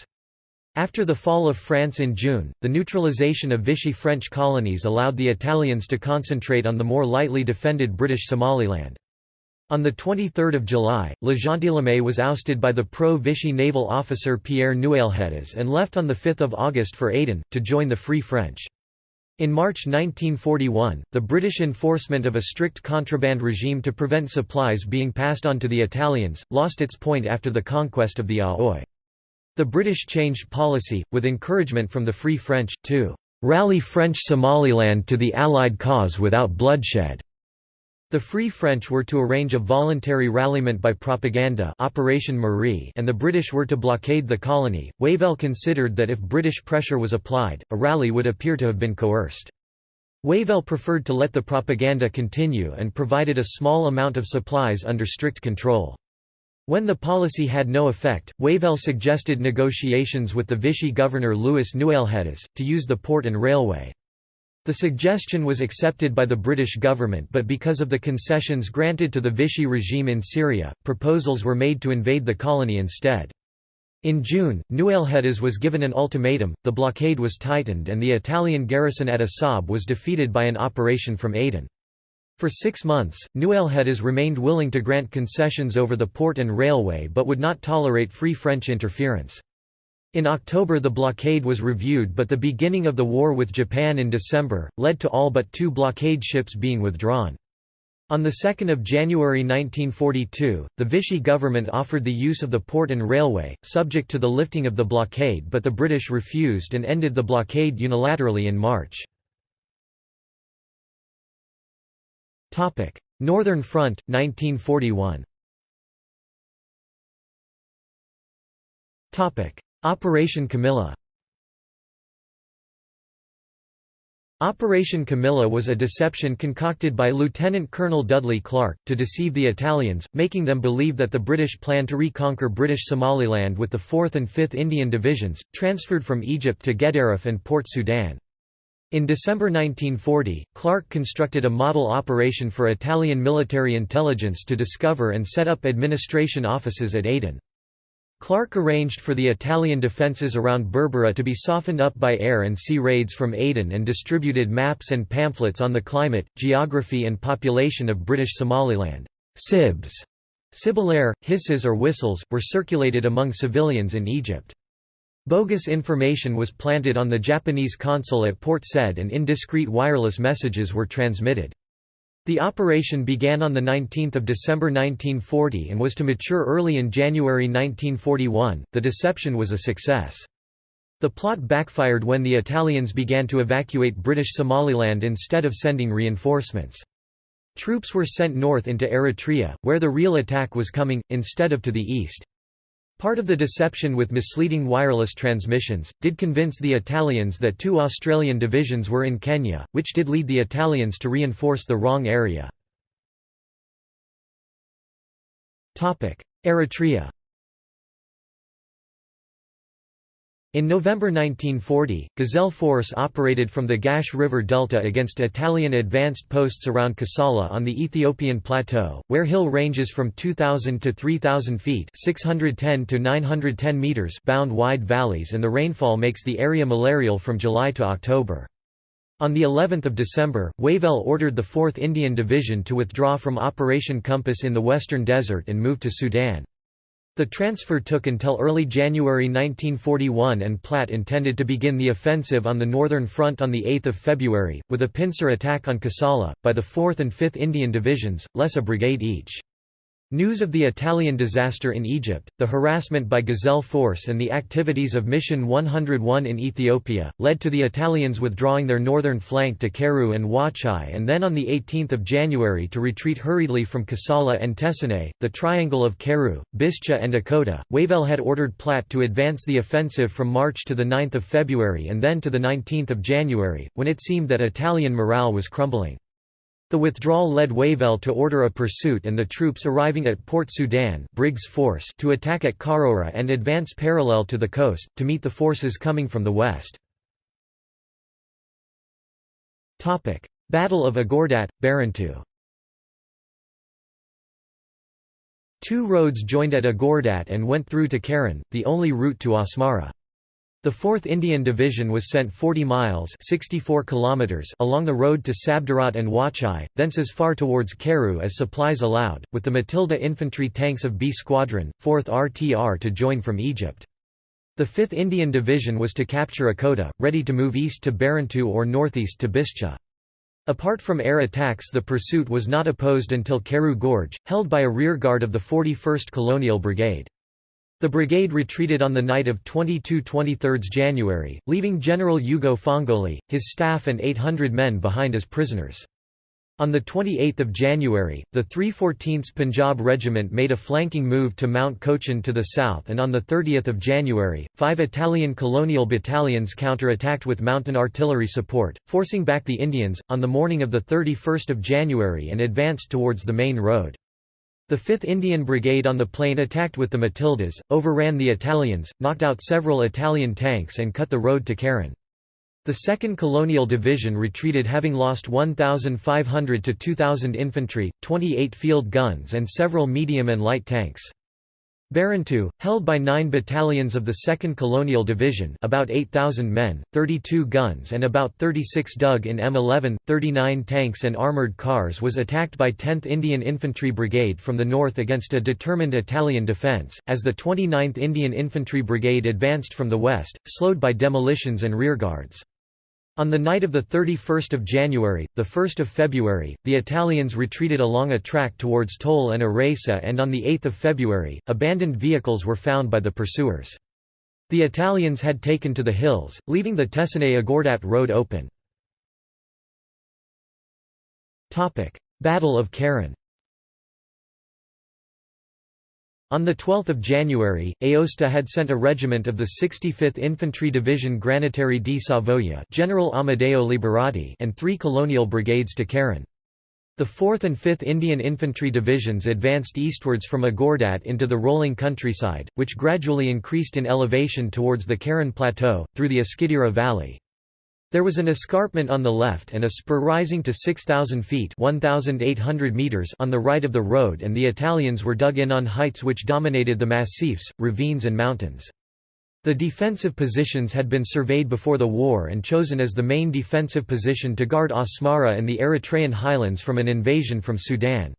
After the fall of France in June, the neutralization of Vichy French colonies allowed the Italians to concentrate on the more lightly defended British Somaliland. On 23 July, Legentilhomme was ousted by the pro-Vichy naval officer Pierre Nouelhedes and left on 5 August for Aden, to join the Free French. In March 1941, the British enforcement of a strict contraband regime to prevent supplies being passed on to the Italians, lost its point after the conquest of the Aoi. The British changed policy, with encouragement from the Free French, to "rally French Somaliland to the Allied cause without bloodshed." The Free French were to arrange a voluntary ralliement by propaganda, Operation Marie, and the British were to blockade the colony. Wavell considered that if British pressure was applied, a rally would appear to have been coerced. Wavell preferred to let the propaganda continue and provided a small amount of supplies under strict control. When the policy had no effect, Wavell suggested negotiations with the Vichy governor Louis Nouelhedes, to use the port and railway. The suggestion was accepted by the British government, but because of the concessions granted to the Vichy regime in Syria, proposals were made to invade the colony instead. In June, Nouelhedes was given an ultimatum, the blockade was tightened and the Italian garrison at Assab was defeated by an operation from Aden. For 6 months, Nouelhedes remained willing to grant concessions over the port and railway but would not tolerate Free French interference. In October the blockade was reviewed, but the beginning of the war with Japan in December, led to all but 2 blockade ships being withdrawn. On 2 January 1942, the Vichy government offered the use of the port and railway, subject to the lifting of the blockade, but the British refused and ended the blockade unilaterally in March. Northern Front, 1941. Operation Camilla. Operation Camilla was a deception concocted by Lieutenant Colonel Dudley Clarke, to deceive the Italians, making them believe that the British planned to reconquer British Somaliland with the 4th and 5th Indian Divisions, transferred from Egypt to Guedaref and Port Sudan. In December 1940, Clarke constructed a model operation for Italian military intelligence to discover and set up administration offices at Aden. Clark arranged for the Italian defences around Berbera to be softened up by air and sea raids from Aden and distributed maps and pamphlets on the climate, geography and population of British Somaliland. Sibs, Sibilair, hisses or whistles, were circulated among civilians in Egypt. Bogus information was planted on the Japanese consul at Port Said and indiscreet wireless messages were transmitted. The operation began on 19 December 1940 and was to mature early in January 1941. The deception was a success. The plot backfired when the Italians began to evacuate British Somaliland instead of sending reinforcements. Troops were sent north into Eritrea, where the real attack was coming, instead of to the east. Part of the deception with misleading wireless transmissions, did convince the Italians that 2 Australian divisions were in Kenya, which did lead the Italians to reinforce the wrong area. Eritrea. In November 1940, Gazelle Force operated from the Gash River Delta against Italian advanced posts around Kassala on the Ethiopian plateau, where hill ranges from 2,000 to 3,000 feet 610 to 910 meters bound wide valleys and the rainfall makes the area malarial from July to October. On the 11th of December, Wavell ordered the 4th Indian Division to withdraw from Operation Compass in the Western Desert and move to Sudan. The transfer took until early January 1941 and Platt intended to begin the offensive on the Northern Front on 8 February, with a pincer attack on Kassala, by the 4th and 5th Indian Divisions, less a brigade each. News of the Italian disaster in Egypt, the harassment by Gazelle Force and the activities of Mission 101 in Ethiopia, led to the Italians withdrawing their northern flank to Keru and Wachai and then on 18 January to retreat hurriedly from Kassala and Tessane, the triangle of Keru, Bischa and Akota. Wavell had ordered Platt to advance the offensive from March to 9 February and then to 19 January, when it seemed that Italian morale was crumbling. The withdrawal led Wavell to order a pursuit and the troops arriving at Port Sudan Briggs Force to attack at Karora and advance parallel to the coast, to meet the forces coming from the west. Battle of Agordat, Barentu. 2 roads joined at Agordat and went through to Keren, the only route to Asmara. The 4th Indian Division was sent 40 miles 64 kilometers along the road to Sabdarat and Wachai, thence as far towards Keru as supplies allowed, with the Matilda infantry tanks of B Squadron, 4th RTR to join from Egypt. The 5th Indian Division was to capture Akota, ready to move east to Barentu or northeast to Bischa. Apart from air attacks, the pursuit was not opposed until Keru Gorge, held by a rearguard of the 41st Colonial Brigade. The brigade retreated on the night of 22–23 January, leaving General Ugo Fongoli, his staff and 800 men behind as prisoners. On 28 January, the 314th Punjab Regiment made a flanking move to Mount Cochin to the south and on 30 January, 5 Italian colonial battalions counter-attacked with mountain artillery support, forcing back the Indians, on the morning of 31 January and advanced towards the main road. The 5th Indian Brigade on the plain attacked with the Matildas, overran the Italians, knocked out several Italian tanks and cut the road to Keren. The 2nd Colonial Division retreated having lost 1,500 to 2,000 infantry, 28 field guns and several medium and light tanks. Barentu, held by 9 battalions of the 2nd Colonial Division, about 8,000 men, 32 guns and about 36 dug in M11, 39 tanks and armoured cars, was attacked by 10th Indian Infantry Brigade from the north against a determined Italian defence, as the 29th Indian Infantry Brigade advanced from the west, slowed by demolitions and rearguards. On the night of 31 January, 1 February, the Italians retreated along a track towards Tol and Aresa and on 8 February, abandoned vehicles were found by the pursuers. The Italians had taken to the hills, leaving the Tessane-Agordat road open. Battle of Keren. On 12 January, Aosta had sent a regiment of the 65th Infantry Division Granatieri di Savoia General Amadeo Liberati and 3 colonial brigades to Keren. The 4th and 5th Indian Infantry Divisions advanced eastwards from Agordat into the rolling countryside, which gradually increased in elevation towards the Keren Plateau, through the Eskidira Valley. There was an escarpment on the left and a spur rising to 6,000 feet (1,800 meters) on the right of the road, and the Italians were dug in on heights which dominated the massifs, ravines and mountains. The defensive positions had been surveyed before the war and chosen as the main defensive position to guard Asmara and the Eritrean highlands from an invasion from Sudan.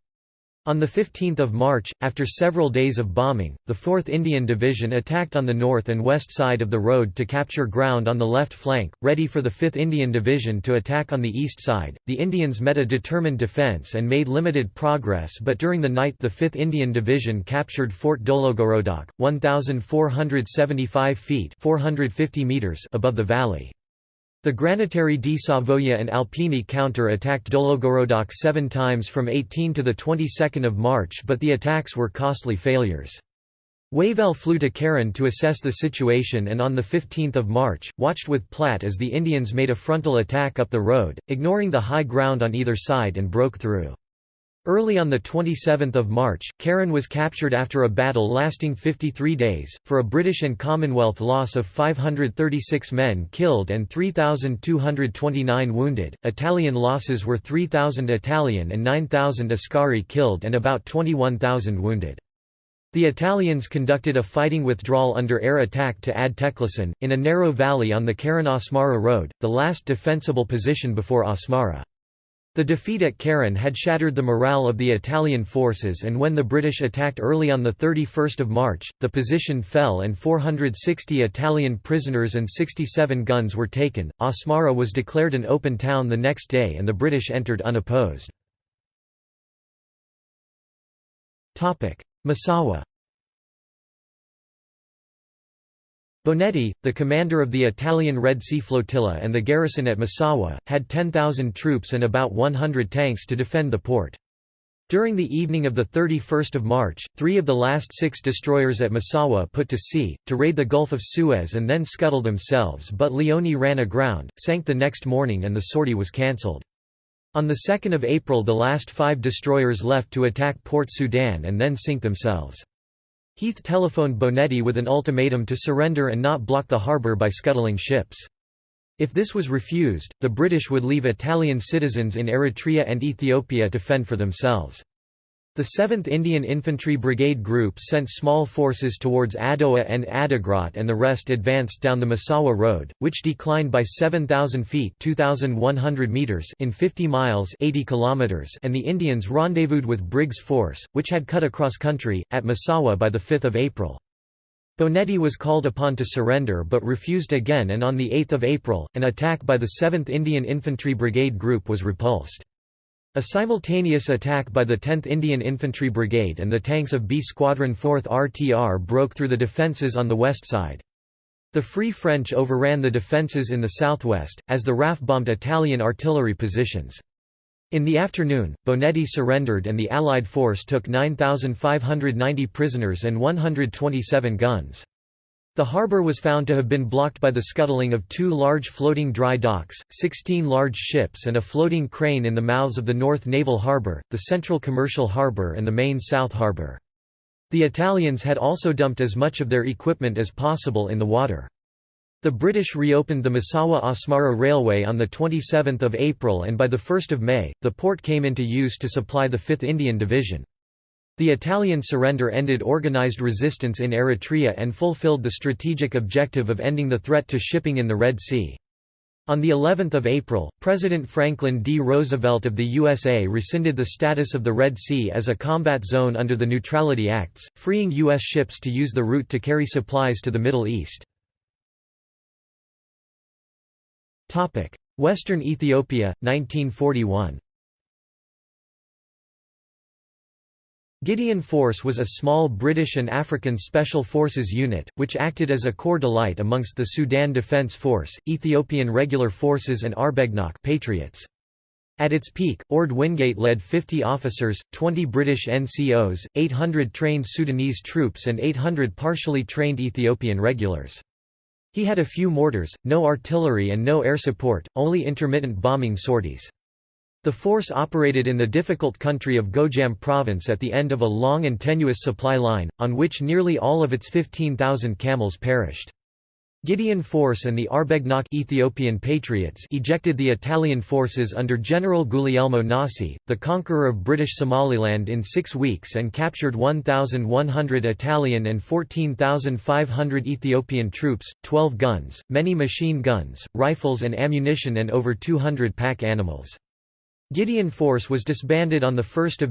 On 15 March, after several days of bombing, the 4th Indian Division attacked on the north and west side of the road to capture ground on the left flank, ready for the 5th Indian Division to attack on the east side. The Indians met a determined defence and made limited progress, but during the night the 5th Indian Division captured Fort Dologorodoc, 1,475 feet (450 meters) above the valley. The Granatieri di Savoia and Alpini counter-attacked Dologorodoc 7 times from 18 to the 22nd of March, but the attacks were costly failures. Wavell flew to Keren to assess the situation and on 15 March, watched with Platt as the Indians made a frontal attack up the road, ignoring the high ground on either side and broke through. Early on 27 March, Keren was captured after a battle lasting 53 days, for a British and Commonwealth loss of 536 men killed and 3,229 wounded. Italian losses were 3,000 Italian and 9,000 Ascari killed and about 21,000 wounded. The Italians conducted a fighting withdrawal under air attack to Ad Teclisen, in a narrow valley on the Keren-Asmara road, the last defensible position before Asmara. The defeat at Keren had shattered the morale of the Italian forces, and when the British attacked early on 31 March, the position fell and 460 Italian prisoners and 67 guns were taken. Asmara was declared an open town the next day and the British entered unopposed. Massawa. Bonetti, the commander of the Italian Red Sea Flotilla and the garrison at Massawa, had 10,000 troops and about 100 tanks to defend the port. During the evening of 31 March, 3 of the last 6 destroyers at Massawa put to sea, to raid the Gulf of Suez and then scuttle themselves, but Leone ran aground, sank the next morning and the sortie was cancelled. On 2 April the last 5 destroyers left to attack Port Sudan and then sink themselves. Heath telephoned Bonetti with an ultimatum to surrender and not block the harbour by scuttling ships. If this was refused, the British would leave Italian citizens in Eritrea and Ethiopia to fend for themselves. The 7th Indian Infantry Brigade Group sent small forces towards Adowa and Adigrat, and the rest advanced down the Massawa Road, which declined by 7,000 feet (2,100 meters) in 50 miles (80 kilometers), and the Indians rendezvoused with Briggs' force, which had cut across country, at Massawa by 5 April. Bonetti was called upon to surrender but refused again, and on 8 April, an attack by the 7th Indian Infantry Brigade Group was repulsed. A simultaneous attack by the 10th Indian Infantry Brigade and the tanks of B Squadron 4th RTR broke through the defences on the west side. The Free French overran the defences in the southwest, as the RAF bombed Italian artillery positions. In the afternoon, Bonetti surrendered and the Allied force took 9,590 prisoners and 127 guns. The harbour was found to have been blocked by the scuttling of 2 large floating dry docks, 16 large ships and a floating crane in the mouths of the North Naval Harbour, the Central Commercial Harbour and the main South Harbour. The Italians had also dumped as much of their equipment as possible in the water. The British reopened the Massawa-Asmara Railway on 27 April, and by 1 May, the port came into use to supply the 5th Indian Division. The Italian surrender ended organised resistance in Eritrea and fulfilled the strategic objective of ending the threat to shipping in the Red Sea. On the 11th of April, President Franklin D. Roosevelt of the USA rescinded the status of the Red Sea as a combat zone under the Neutrality Acts, freeing U.S. ships to use the route to carry supplies to the Middle East. Western Ethiopia, 1941. Gideon Force was a small British and African Special Forces unit, which acted as a corps d'élite amongst the Sudan Defence Force, Ethiopian Regular Forces and Arbegnok Patriots. At its peak, Ord Wingate led 50 officers, 20 British NCOs, 800 trained Sudanese troops and 800 partially trained Ethiopian regulars. He had a few mortars, no artillery and no air support, only intermittent bombing sorties. The force operated in the difficult country of Gojam province at the end of a long and tenuous supply line, on which nearly all of its 15,000 camels perished. Gideon Force and the Arbegnok Ethiopian Patriots ejected the Italian forces under General Guglielmo Nasi, the conqueror of British Somaliland, in 6 weeks and captured 1,100 Italian and 14,500 Ethiopian troops, 12 guns, many machine guns, rifles and ammunition, and over 200 pack animals. Gideon Force was disbanded on 1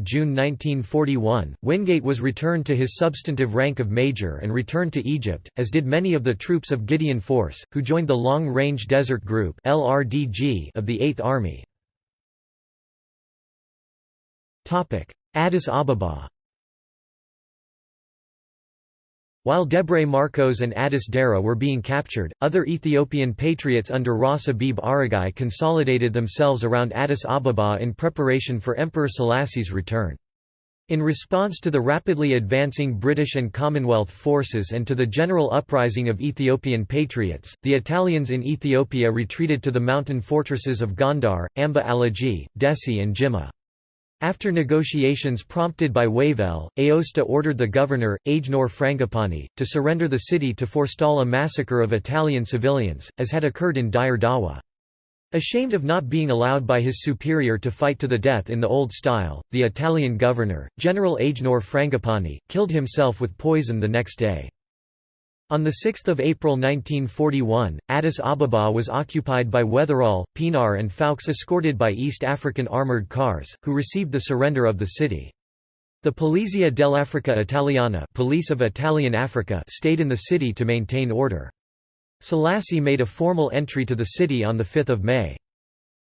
June 1941. Wingate was returned to his substantive rank of major and returned to Egypt, as did many of the troops of Gideon Force, who joined the Long Range Desert Group (LRDG) of the 8th Army. Addis Ababa. While Debre Marcos and Addis Dara were being captured, other Ethiopian patriots under Ras Abib Aragai consolidated themselves around Addis Ababa in preparation for Emperor Selassie's return. In response to the rapidly advancing British and Commonwealth forces and to the general uprising of Ethiopian patriots, the Italians in Ethiopia retreated to the mountain fortresses of Gondar, Amba Alagi, Dessie and Jimma. After negotiations prompted by Wavell, Aosta ordered the governor, Agenor Frangipani, to surrender the city to forestall a massacre of Italian civilians, as had occurred in Dire Dawa. Ashamed of not being allowed by his superior to fight to the death in the old style, the Italian governor, General Agenor Frangipani, killed himself with poison the next day. On 6 April 1941, Addis Ababa was occupied by Weatherall, Pinar and Fawkes escorted by East African armoured cars, who received the surrender of the city. The Polizia dell'Africa Italiana, Police of Italian Africa, stayed in the city to maintain order. Selassie made a formal entry to the city on 5 May.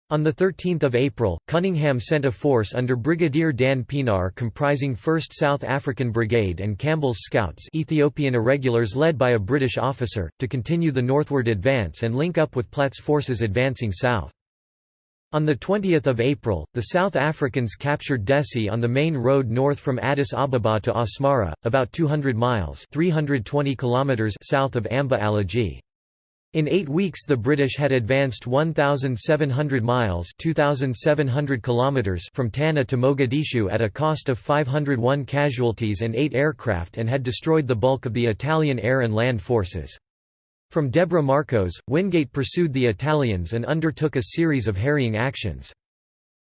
On 13 April, Cunningham sent a force under Brigadier Dan Pinar comprising 1st South African Brigade and Campbell's Scouts, Ethiopian irregulars led by a British officer, to continue the northward advance and link up with Platt's forces advancing south. On 20 April, the South Africans captured Dessie on the main road north from Addis Ababa to Asmara, about 200 miles (320 kilometers) south of Amba Alagi. In 8 weeks the British had advanced 1,700 miles (2,700 kilometers) from Tana to Mogadishu at a cost of 501 casualties and 8 aircraft and had destroyed the bulk of the Italian air and land forces. From Debre Marcos, Wingate pursued the Italians and undertook a series of harrying actions.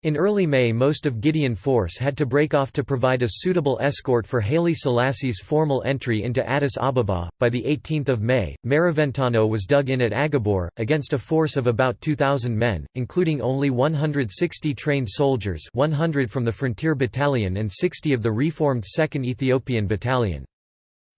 In early May most of Gideon Force had to break off to provide a suitable escort for Haile Selassie's formal entry into Addis Ababa. By 18 May, Maraventano was dug in at Agabor, against a force of about 2,000 men, including only 160 trained soldiers, 100 from the Frontier Battalion and 60 of the reformed 2nd Ethiopian Battalion.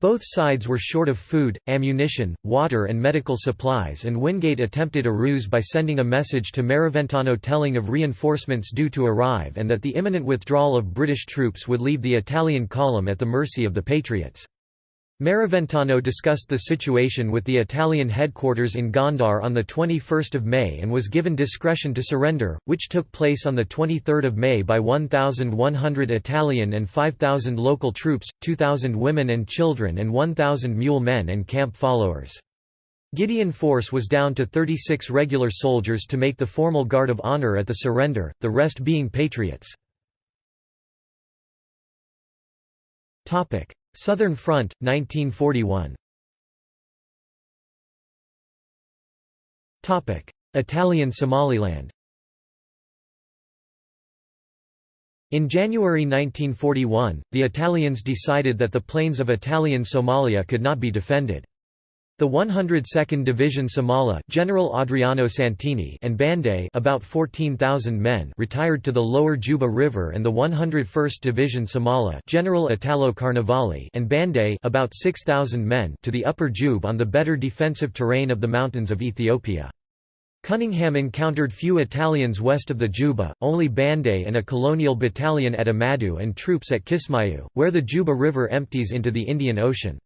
Both sides were short of food, ammunition, water and medical supplies, and Wingate attempted a ruse by sending a message to Maraventano telling of reinforcements due to arrive and that the imminent withdrawal of British troops would leave the Italian column at the mercy of the Patriots. Maraventano discussed the situation with the Italian headquarters in Gondar on 21 May and was given discretion to surrender, which took place on 23 May by 1,100 Italian and 5,000 local troops, 2,000 women and children and 1,000 mule men and camp followers. Gideon Force was down to 36 regular soldiers to make the formal guard of honor at the surrender, the rest being patriots. Southern Front, 1941. Italian Somaliland. In January 1941, the Italians decided that the plains of Italian Somalia could not be defended. The 102nd Division Somala General Adriano Santini and Bande about 14,000 men retired to the lower Juba River and the 101st Division Somala General Italo Carnevali and Bande about 6,000 men to the upper Jube on the better defensive terrain of the mountains of Ethiopia. Cunningham encountered few Italians west of the Juba, only Bande and a colonial battalion at Amadu and troops at Kismayu, where the Juba River empties into the Indian Ocean.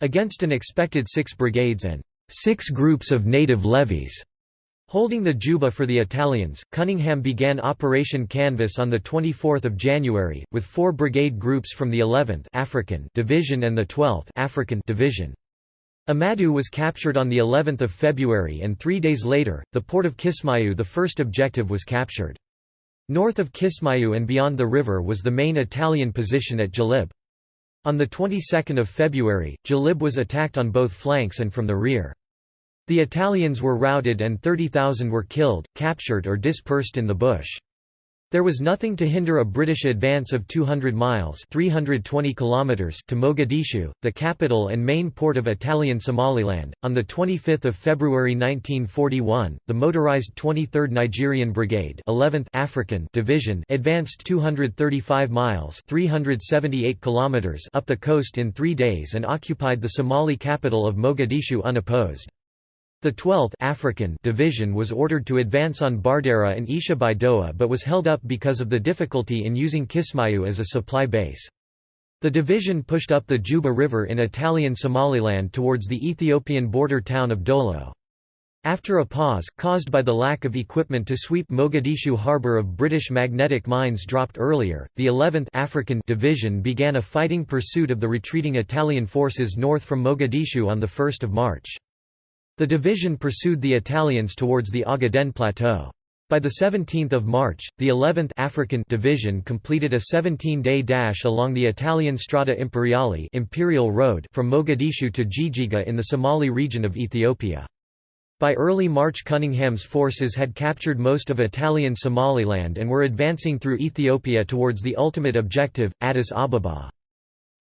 Against an expected 6 brigades and 6 groups of native levies holding the Juba for the Italians, Cunningham began Operation Canvas on 24 January, with 4 brigade groups from the 11th African Division and the 12th African Division. Amadu was captured on the 11th of February and 3 days later, the port of Kismayu, the first objective, was captured. North of Kismayu and beyond the river was the main Italian position at Jalib. On the 22nd of February, Jalib was attacked on both flanks and from the rear. The Italians were routed and 30,000 were killed, captured or dispersed in the bush. There was nothing to hinder a British advance of 200 miles (320 kilometers) to Mogadishu, the capital and main port of Italian Somaliland. On 25 February 1941, the motorized 23rd Nigerian Brigade 11th African Division advanced 235 miles (378 kilometers) up the coast in 3 days and occupied the Somali capital of Mogadishu unopposed. The 12th African Division was ordered to advance on Bardera and Isha by Doa but was held up because of the difficulty in using Kismayu as a supply base. The division pushed up the Juba River in Italian Somaliland towards the Ethiopian border town of Dolo. After a pause, caused by the lack of equipment to sweep Mogadishu harbour of British magnetic mines dropped earlier, the 11th African Division began a fighting pursuit of the retreating Italian forces north from Mogadishu on 1 March. The division pursued the Italians towards the Ogaden Plateau. By 17 March, the 11th African Division completed a 17-day dash along the Italian Strada Imperiale Imperial Road from Mogadishu to Jijiga in the Somali region of Ethiopia. By early March, Cunningham's forces had captured most of Italian Somaliland and were advancing through Ethiopia towards the ultimate objective, Addis Ababa.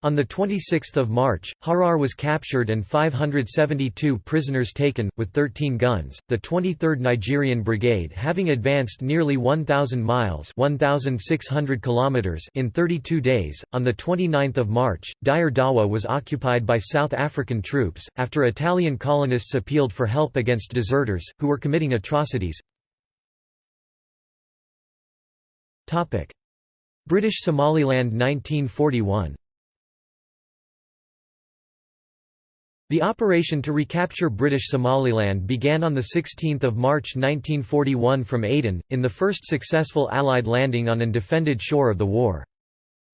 On 26 March, Harar was captured and 572 prisoners taken, with 13 guns. The 23rd Nigerian Brigade, having advanced nearly 1,000 miles (1,600 kilometers) in 32 days, on 29 March, Dire Dawa was occupied by South African troops, after Italian colonists appealed for help against deserters, who were committing atrocities. British Somaliland 1941. The operation to recapture British Somaliland began on 16 March 1941 from Aden, in the first successful Allied landing on an defended shore of the war.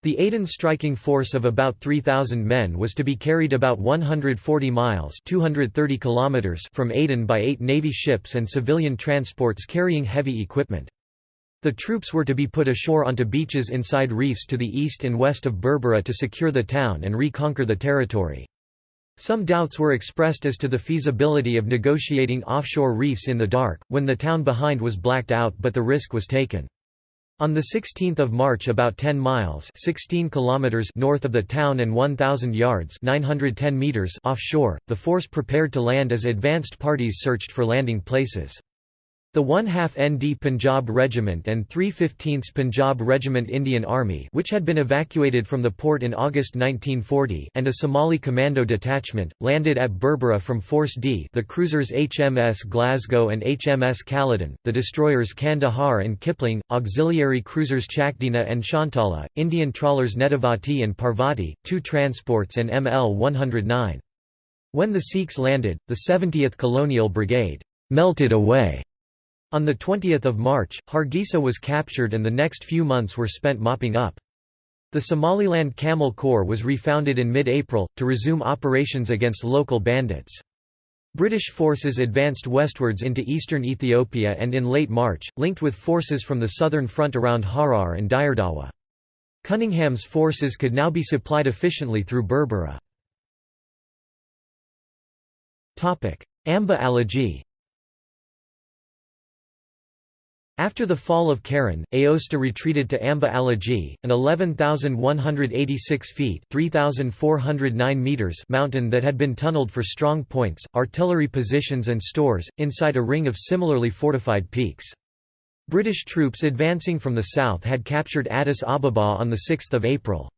The Aden striking force of about 3,000 men was to be carried about 140 miles (230 kilometers) from Aden by 8 Navy ships and civilian transports carrying heavy equipment. The troops were to be put ashore onto beaches inside reefs to the east and west of Berbera to secure the town and reconquer the territory. Some doubts were expressed as to the feasibility of negotiating offshore reefs in the dark, when the town behind was blacked out, but the risk was taken. On 16 March, about 10 miles 16 kilometers north of the town and 1,000 yards 910 meters offshore, the force prepared to land as advanced parties searched for landing places. The 1/2 ND Punjab Regiment and 3/15 Punjab Regiment Indian Army, which had been evacuated from the port in August 1940, and a Somali commando detachment, landed at Berbera from Force D, the cruisers HMS Glasgow and HMS Caledon, the destroyers Kandahar and Kipling, auxiliary cruisers Chakdina and Shantala, Indian trawlers Netavati and Parvati, 2 transports and ML 109. When the Sikhs landed, the 70th Colonial Brigade melted away. On 20 March, Hargeisa was captured and the next few months were spent mopping up. The Somaliland Camel Corps was refounded in mid-April, to resume operations against local bandits. British forces advanced westwards into eastern Ethiopia and in late March, linked with forces from the southern front around Harar and Dire Dawa. Cunningham's forces could now be supplied efficiently through Berbera. Amba Alagi. After the fall of Karen, Aosta retreated to Amba Alagi, an 11,186 feet (3,409 meters) mountain that had been tunneled for strong points, artillery positions and stores, inside a ring of similarly fortified peaks. British troops advancing from the south had captured Addis Ababa on 6 April.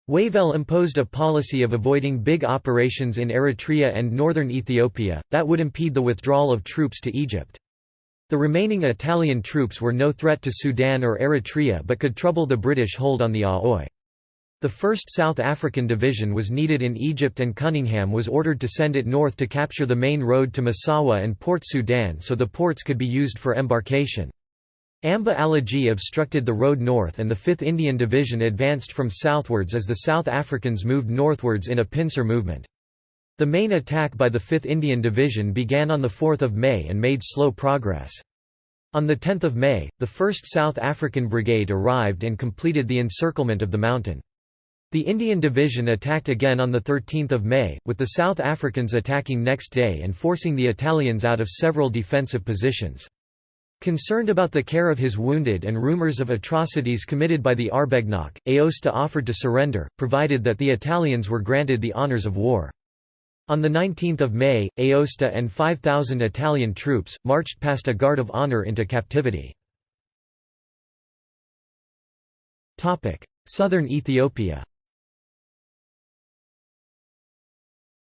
Wavell imposed a policy of avoiding big operations in Eritrea and northern Ethiopia, that would impede the withdrawal of troops to Egypt. The remaining Italian troops were no threat to Sudan or Eritrea but could trouble the British hold on the Aoi. The 1st South African Division was needed in Egypt and Cunningham was ordered to send it north to capture the main road to Massawa and Port Sudan so the ports could be used for embarkation. Amba Alagi obstructed the road north and the 5th Indian Division advanced from southwards as the South Africans moved northwards in a pincer movement. The main attack by the 5th Indian Division began on 4 May and made slow progress. On 10 May, the 1st South African Brigade arrived and completed the encirclement of the mountain. The Indian Division attacked again on 13 May, with the South Africans attacking next day and forcing the Italians out of several defensive positions. Concerned about the care of his wounded and rumours of atrocities committed by the Arbegnach, Aosta offered to surrender, provided that the Italians were granted the honours of war. On 19 May, Aosta and 5,000 Italian troops, marched past a guard of honour into captivity. Southern Ethiopia.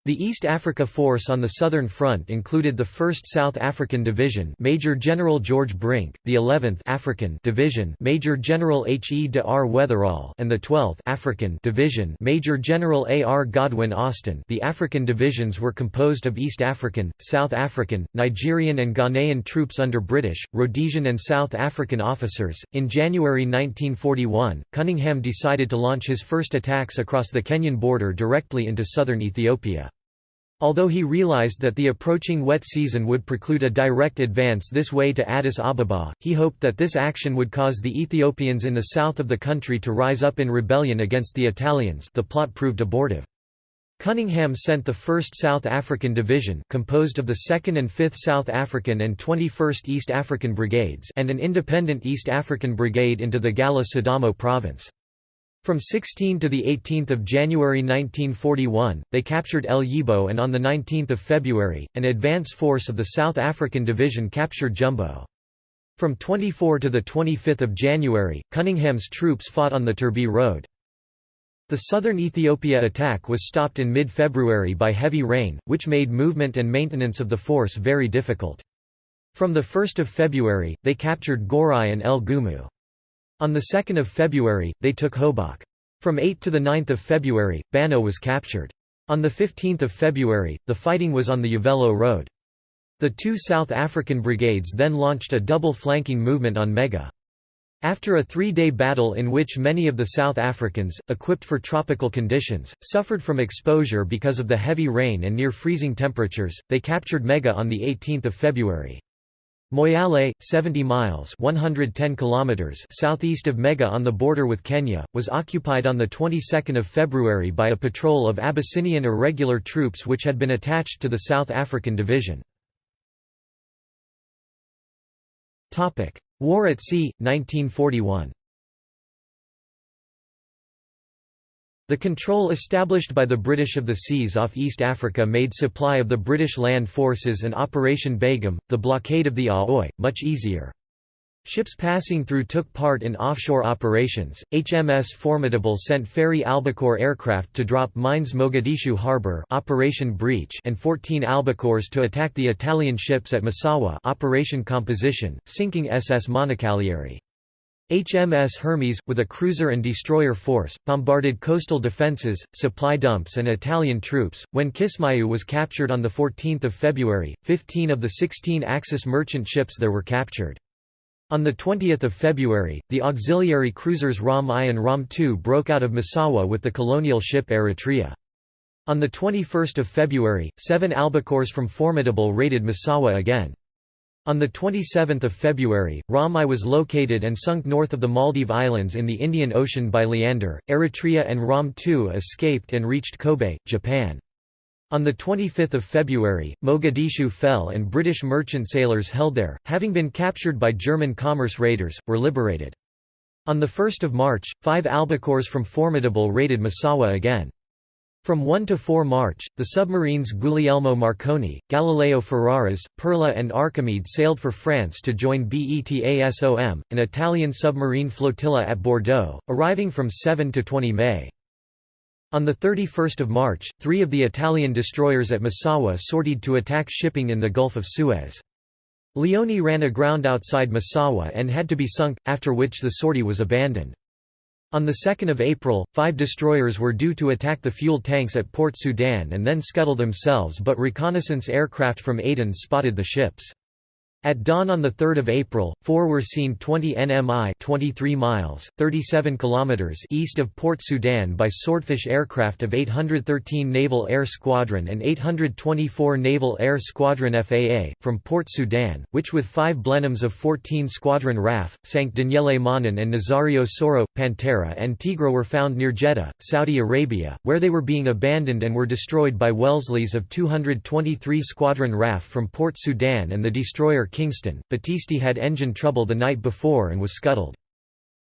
The East Africa Force on the Southern Front included the 1st South African Division Major General George Brink, the 11th African Division Major General H. E. de R. Weatherall, and the 12th African Division Major General A. R. Godwin Austen. The African divisions were composed of East African, South African, Nigerian and Ghanaian troops under British, Rhodesian and South African officers. In January 1941, Cunningham decided to launch his first attacks across the Kenyan border directly into southern Ethiopia. Although he realized that the approaching wet season would preclude a direct advance this way to Addis Ababa, he hoped that this action would cause the Ethiopians in the south of the country to rise up in rebellion against the Italians. The plot proved abortive. Cunningham sent the 1st South African Division, composed of the 2nd and 5th South African and 21st East African Brigades, and an independent East African Brigade into the Gala Sidamo province. From 16 to 18 January 1941, they captured El Yibo, and on 19 February, an advance force of the South African Division captured Jumbo. From 24 to 25 January, Cunningham's troops fought on the Turbi Road. The southern Ethiopia attack was stopped in mid-February by heavy rain, which made movement and maintenance of the force very difficult. From 1 February, they captured Gorai and El Gumu. On 2 February, they took Hobok. From 8 to 9 February, Bano was captured. On 15 February, the fighting was on the Uvelo Road. The two South African brigades then launched a double flanking movement on Mega. After a 3-day battle in which many of the South Africans, equipped for tropical conditions, suffered from exposure because of the heavy rain and near freezing temperatures, they captured Mega on 18 February. Moyale, 70 miles (110 kilometers) southeast of Mega on the border with Kenya, was occupied on the 22nd of February by a patrol of Abyssinian irregular troops which had been attached to the South African Division. Topic: War at Sea, 1941. The control established by the British of the seas off East Africa made supply of the British land forces and Operation Begum, the blockade of the Aoi, much easier. Ships passing through took part in offshore operations. HMS Formidable sent ferry Albacore aircraft to drop mines Mogadishu Harbour, Operation Breach, and 14 Albacores to attack the Italian ships at Massawa, Operation Composition, sinking SS Monacaglieri. HMS Hermes, with a cruiser and destroyer force, bombarded coastal defences, supply dumps and Italian troops. When Kismayu was captured on 14 February, 15 of the 16 Axis merchant ships there were captured. On 20 February, the auxiliary cruisers Ram I and Ram II broke out of Massawa with the colonial ship Eritrea. On 21 February, 7 Albacores from Formidable raided Massawa again. On 27 February, Ram I was located and sunk north of the Maldive Islands in the Indian Ocean by Leander. Eritrea and Ram II escaped and reached Kobe, Japan. On 25 February, Mogadishu fell and British merchant sailors held there, having been captured by German commerce raiders, were liberated. On 1 March, 5 Albacores from Formidable raided Massawa again. From 1 to 4 March, the submarines Guglielmo Marconi, Galileo Ferraris, Perla and Archimede sailed for France to join BETASOM, an Italian submarine flotilla at Bordeaux, arriving from 7 to 20 May. On 31 March, 3 of the Italian destroyers at Massawa sortied to attack shipping in the Gulf of Suez. Leone ran aground outside Massawa and had to be sunk, after which the sortie was abandoned. On 2 April, 5 destroyers were due to attack the fuel tanks at Port Sudan and then scuttle themselves, but reconnaissance aircraft from Aden spotted the ships. At dawn on 3 April, 4 were seen 20 nmi 23 miles, 37 kilometers east of Port Sudan by Swordfish aircraft of 813 Naval Air Squadron and 824 Naval Air Squadron FAA, from Port Sudan, which with 5 Blenheims of 14 Squadron RAF, sank Daniele Manan and Nazario Soro. Pantera and Tigre were found near Jeddah, Saudi Arabia, where they were being abandoned and were destroyed by Wellesley's of 223 Squadron RAF from Port Sudan and the destroyer Kingston. Battisti had engine trouble the night before and was scuttled.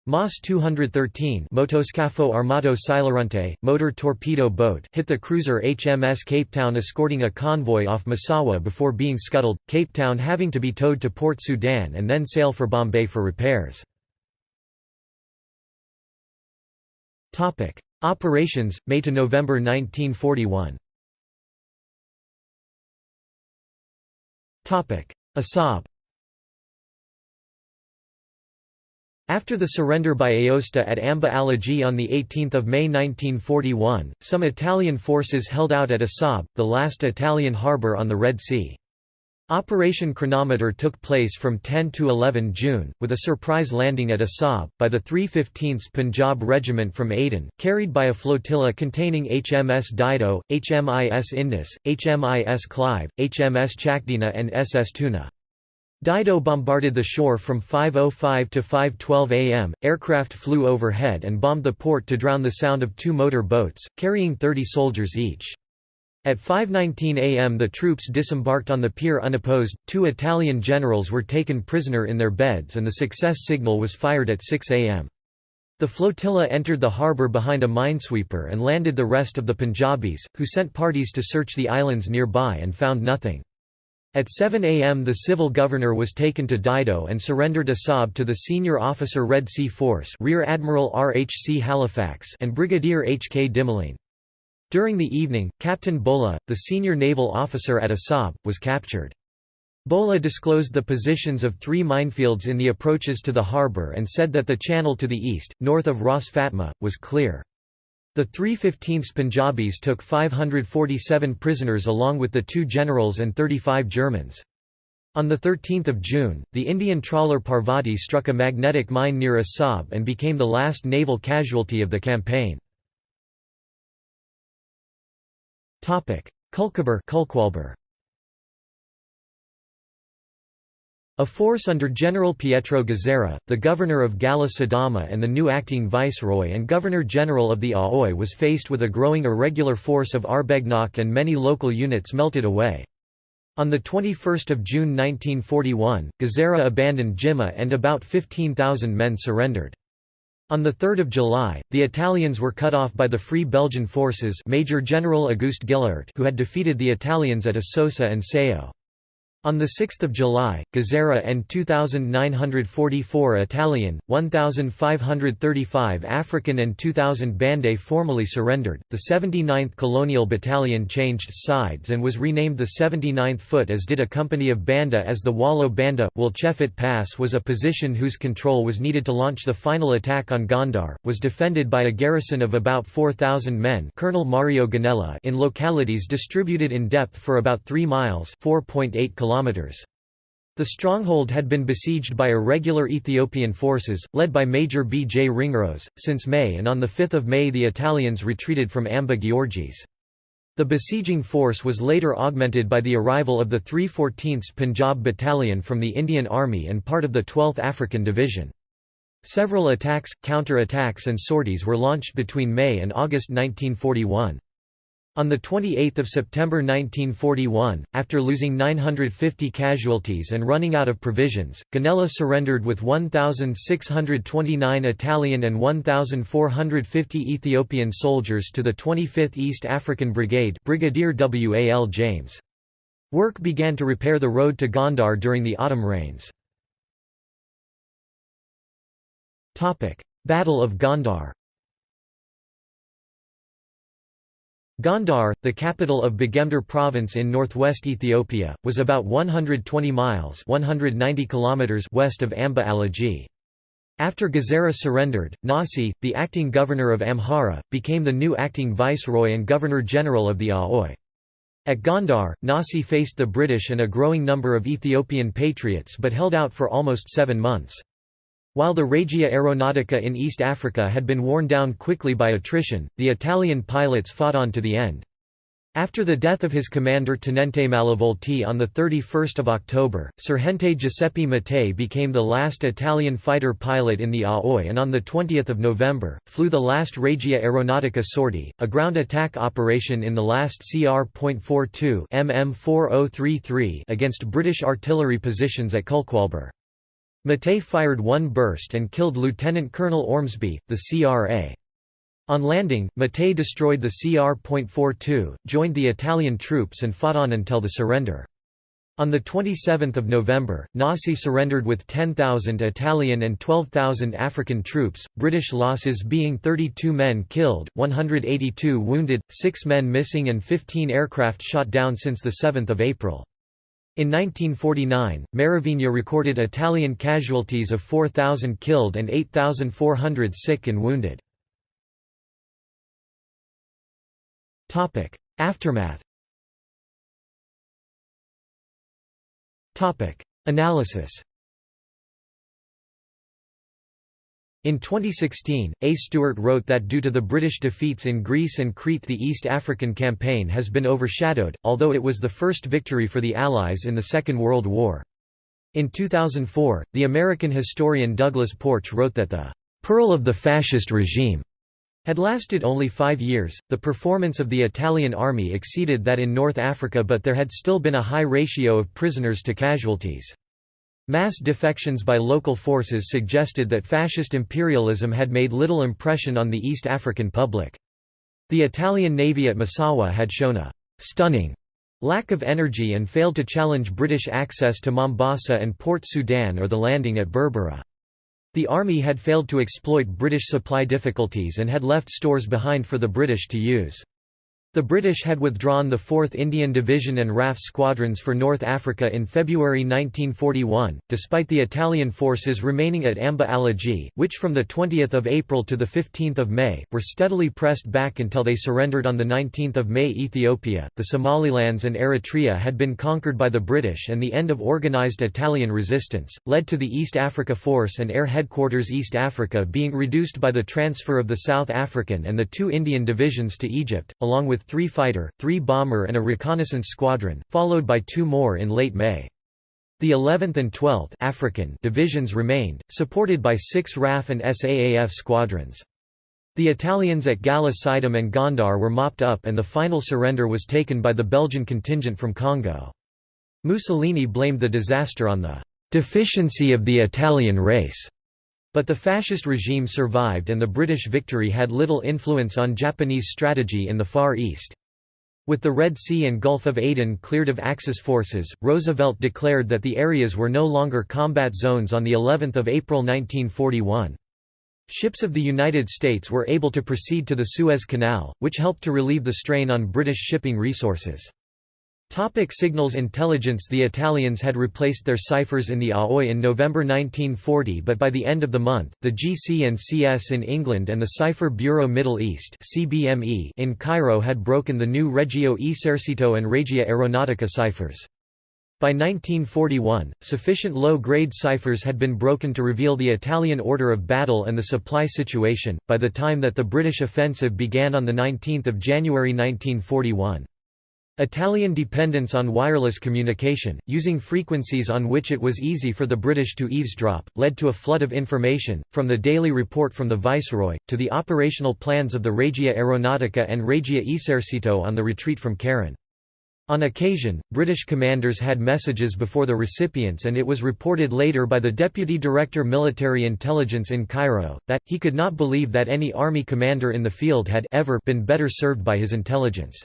MAS 213 Motoscafo Armato Silurante, motor torpedo boat hit the cruiser HMS Cape Town escorting a convoy off Massawa before being scuttled, Cape Town having to be towed to Port Sudan and then sail for Bombay for repairs. Operations, May to November 1941. Assab. After the surrender by Aosta at Amba Alagi on 18 May 1941, some Italian forces held out at Assab, the last Italian harbour on the Red Sea. Operation Chronometer took place from 10 to 11 June, with a surprise landing at Assab, by the 315th Punjab Regiment from Aden, carried by a flotilla containing HMS Dido, HMIS Indus, HMIS Clive, HMS Chakdina and SS Tuna. Dido bombarded the shore from 5:05 to 5:12 am. Aircraft flew overhead and bombed the port to drown the sound of 2 motor boats, carrying 30 soldiers each. At 5:19 am the troops disembarked on the pier unopposed, 2 Italian generals were taken prisoner in their beds and the success signal was fired at 6 am. The flotilla entered the harbour behind a minesweeper and landed the rest of the Punjabis, who sent parties to search the islands nearby and found nothing. At 7 am the civil governor was taken to Dido and surrendered Assab to the senior officer Red Sea Force Rear Admiral R.H.C. Halifax and Brigadier H.K. Dimmeline. During the evening, Captain Bola, the senior naval officer at Assab, was captured. Bola disclosed the positions of 3 minefields in the approaches to the harbour and said that the channel to the east, north of Ras Fatma, was clear. The 315th Punjabis took 547 prisoners along with the 2 generals and 35 Germans. On 13 June, the Indian trawler Parvati struck a magnetic mine near Assab and became the last naval casualty of the campaign. Kulkwalber. A force under General Pietro Gazzera, the governor of Gala Sadama and the new acting viceroy and governor-general of the Aoi, was faced with a growing irregular force of Arbegnok and many local units melted away. On 21 June 1941, Gazzera abandoned Jimma and about 15,000 men surrendered. On 3 July, the Italians were cut off by the Free Belgian forces Major General Auguste Gillard, who had defeated the Italians at Assosa and Seo. On 6 July, Gazzera and 2,944 Italian, 1,535 African and 2,000 Bandai formally surrendered. The 79th Colonial Battalion changed sides and was renamed the 79th Foot, as did a company of Banda, as the Wallo Banda. Wolchefit Pass was a position whose control was needed to launch the final attack on Gondar, was defended by a garrison of about 4,000 men Colonel Mario Ganella in localities distributed in depth for about 3 miles 4.8 kilometers. The stronghold had been besieged by irregular Ethiopian forces, led by Major B. J. Ringrose, since May, and on 5 May the Italians retreated from Amba Georgis. The besieging force was later augmented by the arrival of the 314th Punjab Battalion from the Indian Army and part of the 12th African Division. Several attacks, counter-attacks and sorties were launched between May and August 1941. On 28 September 1941, after losing 950 casualties and running out of provisions, Ganella surrendered with 1,629 Italian and 1,450 Ethiopian soldiers to the 25th East African Brigade Brigadier Wal James. Work began to repair the road to Gondar during the autumn rains. Battle of Gondar. Gondar, the capital of Begemder province in northwest Ethiopia, was about 120 miles 190 kilometers west of Amba Alagi. After Gazzera surrendered, Nasi, the acting governor of Amhara, became the new acting viceroy and governor-general of the Aoi. At Gondar, Nasi faced the British and a growing number of Ethiopian patriots but held out for almost 7 months. While the Regia Aeronautica in East Africa had been worn down quickly by attrition, the Italian pilots fought on to the end. After the death of his commander Tenente Malavolti on 31 October, Sergente Giuseppe Mattei became the last Italian fighter pilot in the Aoi and on 20 November, flew the last Regia Aeronautica sortie, a ground attack operation in the last CR.42 MM4033 against British artillery positions at Kulkwalber. Mattei fired one burst and killed Lieutenant Colonel Ormsby, the CRA. On landing, Mattei destroyed the CR.42, joined the Italian troops and fought on until the surrender. On 27 November, Nasi surrendered with 10,000 Italian and 12,000 African troops, British losses being 32 men killed, 182 wounded, 6 men missing and 15 aircraft shot down since 7 April. In 1949, Meravigna recorded Italian casualties of 4,000 killed and 8,400 sick and wounded. Aftermath. Analysis. In 2016, A. Stewart wrote that due to the British defeats in Greece and Crete the East African Campaign has been overshadowed, although it was the first victory for the Allies in the Second World War. In 2004, the American historian Douglas Porch wrote that the "pearl of the fascist regime" had lasted only 5 years. The performance of the Italian army exceeded that in North Africa, but there had still been a high ratio of prisoners to casualties. Mass defections by local forces suggested that fascist imperialism had made little impression on the East African public. The Italian navy at Massawa had shown a «stunning» lack of energy and failed to challenge British access to Mombasa and Port Sudan or the landing at Berbera. The army had failed to exploit British supply difficulties and had left stores behind for the British to use. The British had withdrawn the 4th Indian Division and RAF squadrons for North Africa in February 1941, despite the Italian forces remaining at Amba Alagi, which from 20 April to 15 May, were steadily pressed back until they surrendered on 19 May. Ethiopia, the Somalilands and Eritrea had been conquered by the British, and the end of organised Italian resistance, led to the East Africa Force and Air Headquarters East Africa being reduced by the transfer of the South African and the 2 Indian divisions to Egypt, along with 3 fighter, 3 bomber and a reconnaissance squadron, followed by 2 more in late May. The 11th and 12th African divisions remained, supported by 6 RAF and SAAF squadrons. The Italians at Gala Sidam and Gondar were mopped up and the final surrender was taken by the Belgian contingent from Congo. Mussolini blamed the disaster on the "deficiency of the Italian race." But the fascist regime survived and the British victory had little influence on Japanese strategy in the Far East. With the Red Sea and Gulf of Aden cleared of Axis forces, Roosevelt declared that the areas were no longer combat zones on the 11th of April 1941. Ships of the United States were able to proceed to the Suez Canal, which helped to relieve the strain on British shipping resources. Signals intelligence. The Italians had replaced their ciphers in the Aoi in November 1940, but by the end of the month, the GC and CS in England and the Cipher Bureau Middle East (CBME) in Cairo had broken the new Regio Esercito and Regia Aeronautica ciphers. By 1941, sufficient low-grade ciphers had been broken to reveal the Italian order of battle and the supply situation, by the time that the British offensive began on 19 January 1941. Italian dependence on wireless communication, using frequencies on which it was easy for the British to eavesdrop, led to a flood of information, from the daily report from the Viceroy, to the operational plans of the Regia Aeronautica and Regia Esercito on the retreat from Keren. On occasion, British commanders had messages before the recipients, and it was reported later by the Deputy Director Military Intelligence in Cairo, that, he could not believe that any army commander in the field had ever been better served by his intelligence.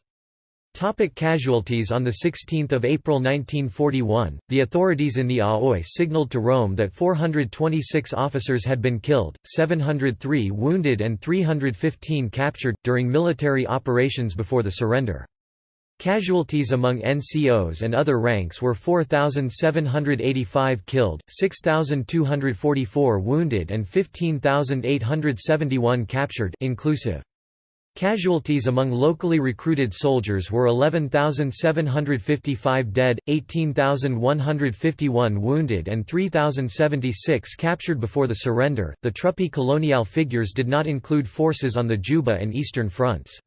Casualties. On 16 April 1941, the authorities in the Aoi signalled to Rome that 426 officers had been killed, 703 wounded and 315 captured, during military operations before the surrender. Casualties among NCOs and other ranks were 4,785 killed, 6,244 wounded and 15,871 captured inclusive. Casualties among locally recruited soldiers were 11,755 dead, 18,151 wounded, and 3,076 captured before the surrender. The Truppe colonial figures did not include forces on the Juba and Eastern fronts.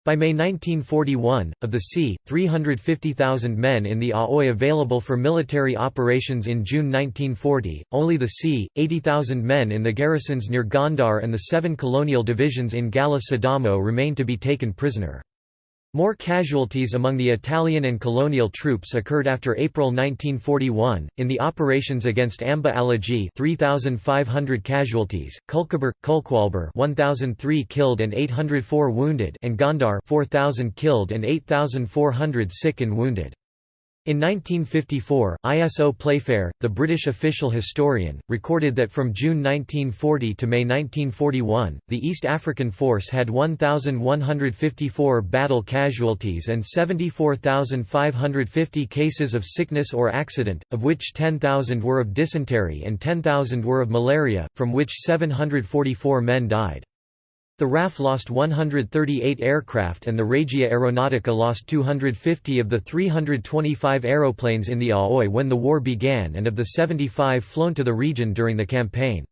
By May 1941, of the c. 350,000 men in the Aoi available for military operations in June 1940, only the c. 80,000 men in the garrisons near Gondar and the 7 colonial divisions in Gala Sadamo remained to be taken prisoner. More casualties among the Italian and colonial troops occurred after April 1941, in the operations against Amba Alagi 3,500 casualties, Kulkaber, Kulkwalber 1,003 killed and 804 wounded, and Gondar 4,000 killed and 8,400 sick and wounded. In 1954, Iso Playfair, the British official historian, recorded that from June 1940 to May 1941, the East African Force had 1,154 battle casualties and 74,550 cases of sickness or accident, of which 10,000 were of dysentery and 10,000 were of malaria, from which 744 men died. The RAF lost 138 aircraft and the Regia Aeronautica lost 250 of the 325 aeroplanes in the Aoi when the war began and of the 75 flown to the region during the campaign.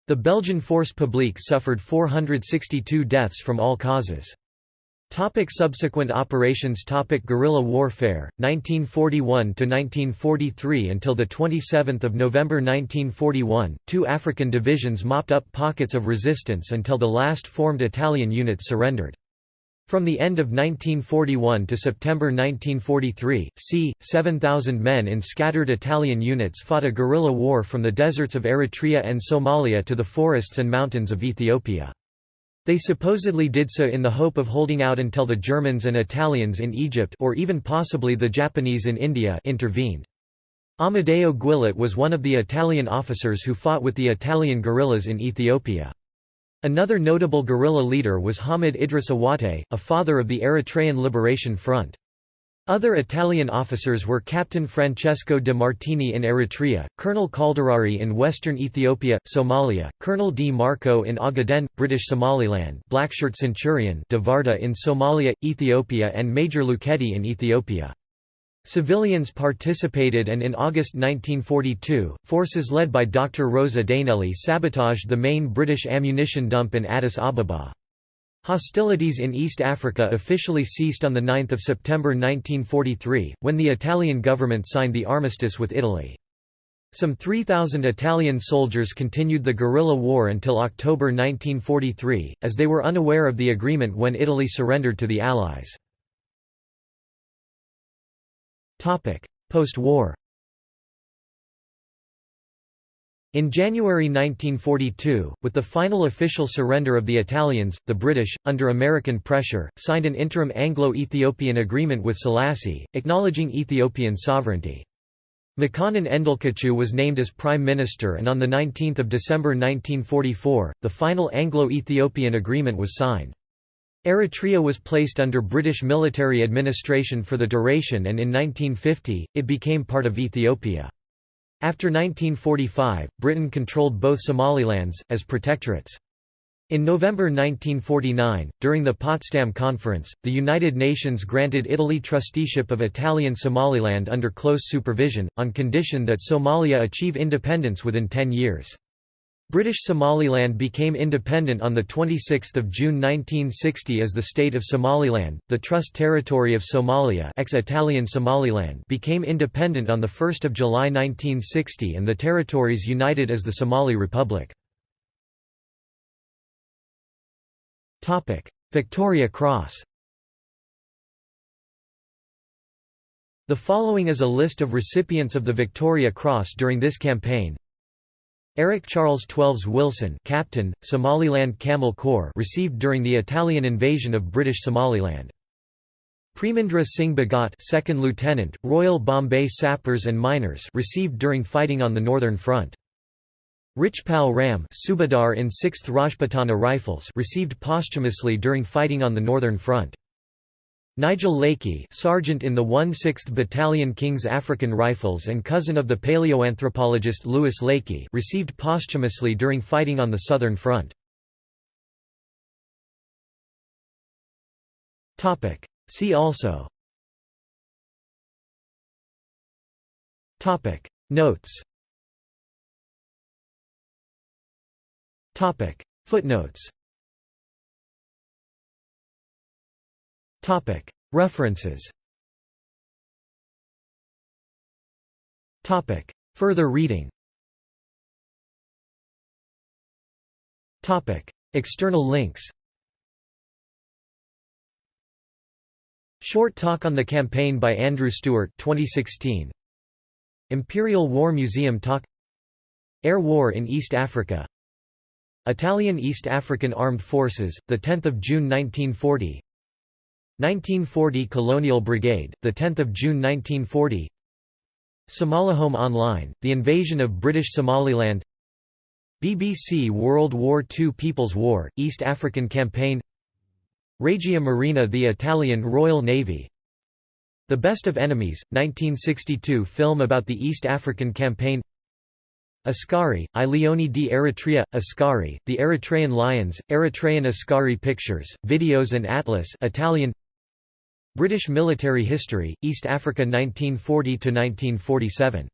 The Belgian Force Publique suffered 462 deaths from all causes. Subsequent operations. Guerrilla warfare 1941 to 1943 until the 27th of November 1941 two African divisions mopped up pockets of resistance until the last formed Italian units surrendered. From the end of 1941 to September 1943, c. 7,000 men in scattered Italian units fought a guerrilla war from the deserts of Eritrea and Somalia to the forests and mountains of Ethiopia. They supposedly did so in the hope of holding out until the Germans and Italians in Egypt, or even possibly the Japanese in India, intervened. Amadeo Guillet was one of the Italian officers who fought with the Italian guerrillas in Ethiopia. Another notable guerrilla leader was Hamid Idris Awate, a father of the Eritrean Liberation Front. Other Italian officers were Captain Francesco de Martini in Eritrea, Colonel Calderari in western Ethiopia, Somalia, Colonel D. Marco in Ogaden, British Somaliland, Blackshirt Centurion de Varda in Somalia, Ethiopia, and Major Luketti in Ethiopia. Civilians participated, and in August 1942, forces led by Dr. Rosa Dainelli sabotaged the main British ammunition dump in Addis Ababa. Hostilities in East Africa officially ceased on 9 September 1943, when the Italian government signed the armistice with Italy. Some 3,000 Italian soldiers continued the guerrilla war until October 1943, as they were unaware of the agreement when Italy surrendered to the Allies. Post-war. In January 1942, with the final official surrender of the Italians, the British, under American pressure, signed an interim Anglo-Ethiopian agreement with Selassie, acknowledging Ethiopian sovereignty. Makanan Endilkachu was named as Prime Minister, and on 19 December 1944, the final Anglo-Ethiopian agreement was signed. Eritrea was placed under British military administration for the duration, and in 1950, it became part of Ethiopia. After 1945, Britain controlled both Somalilands, as protectorates. In November 1949, during the Potsdam Conference, the United Nations granted Italy trusteeship of Italian Somaliland under close supervision, on condition that Somalia achieve independence within 10 years. British Somaliland became independent on 26 June 1960 as the State of Somaliland. The Trust Territory of Somalia, ex-Italian Somaliland, became independent on 1 July 1960, and the territories united as the Somali Republic. Topic: Victoria Cross. The following is a list of recipients of the Victoria Cross during this campaign. Eric Charles Twelves Wilson, Captain, Somaliland Camel Corps, received during the Italian invasion of British Somaliland. Premendra Singh Bhagat, Second Lieutenant, Royal Bombay Sappers and Miners, received during fighting on the Northern Front. Richpal Ram, Subadar in 6th Rajputana Rifles, received posthumously during fighting on the Northern Front. Nigel Lakey, sergeant in the 1/6th Battalion King's African Rifles and cousin of the paleoanthropologist Louis Lakey, received posthumously during fighting on the Southern Front. See also Notes Footnotes References Further reading External links Short talk on the campaign by Andrew Stewart 2016. Imperial War Museum talk Air War in East Africa Italian East African Armed Forces, 10 June 1940 1940 Colonial Brigade, 10 June 1940 Somalihome Online, The Invasion of British Somaliland BBC World War II People's War, East African Campaign Regia Marina The Italian Royal Navy The Best of Enemies, 1962 film about the East African Campaign Askari, I Leoni di Eritrea, Askari, The Eritrean Lions, Eritrean Askari Pictures, Videos and Atlas Italian British Military History, East Africa 1940–1947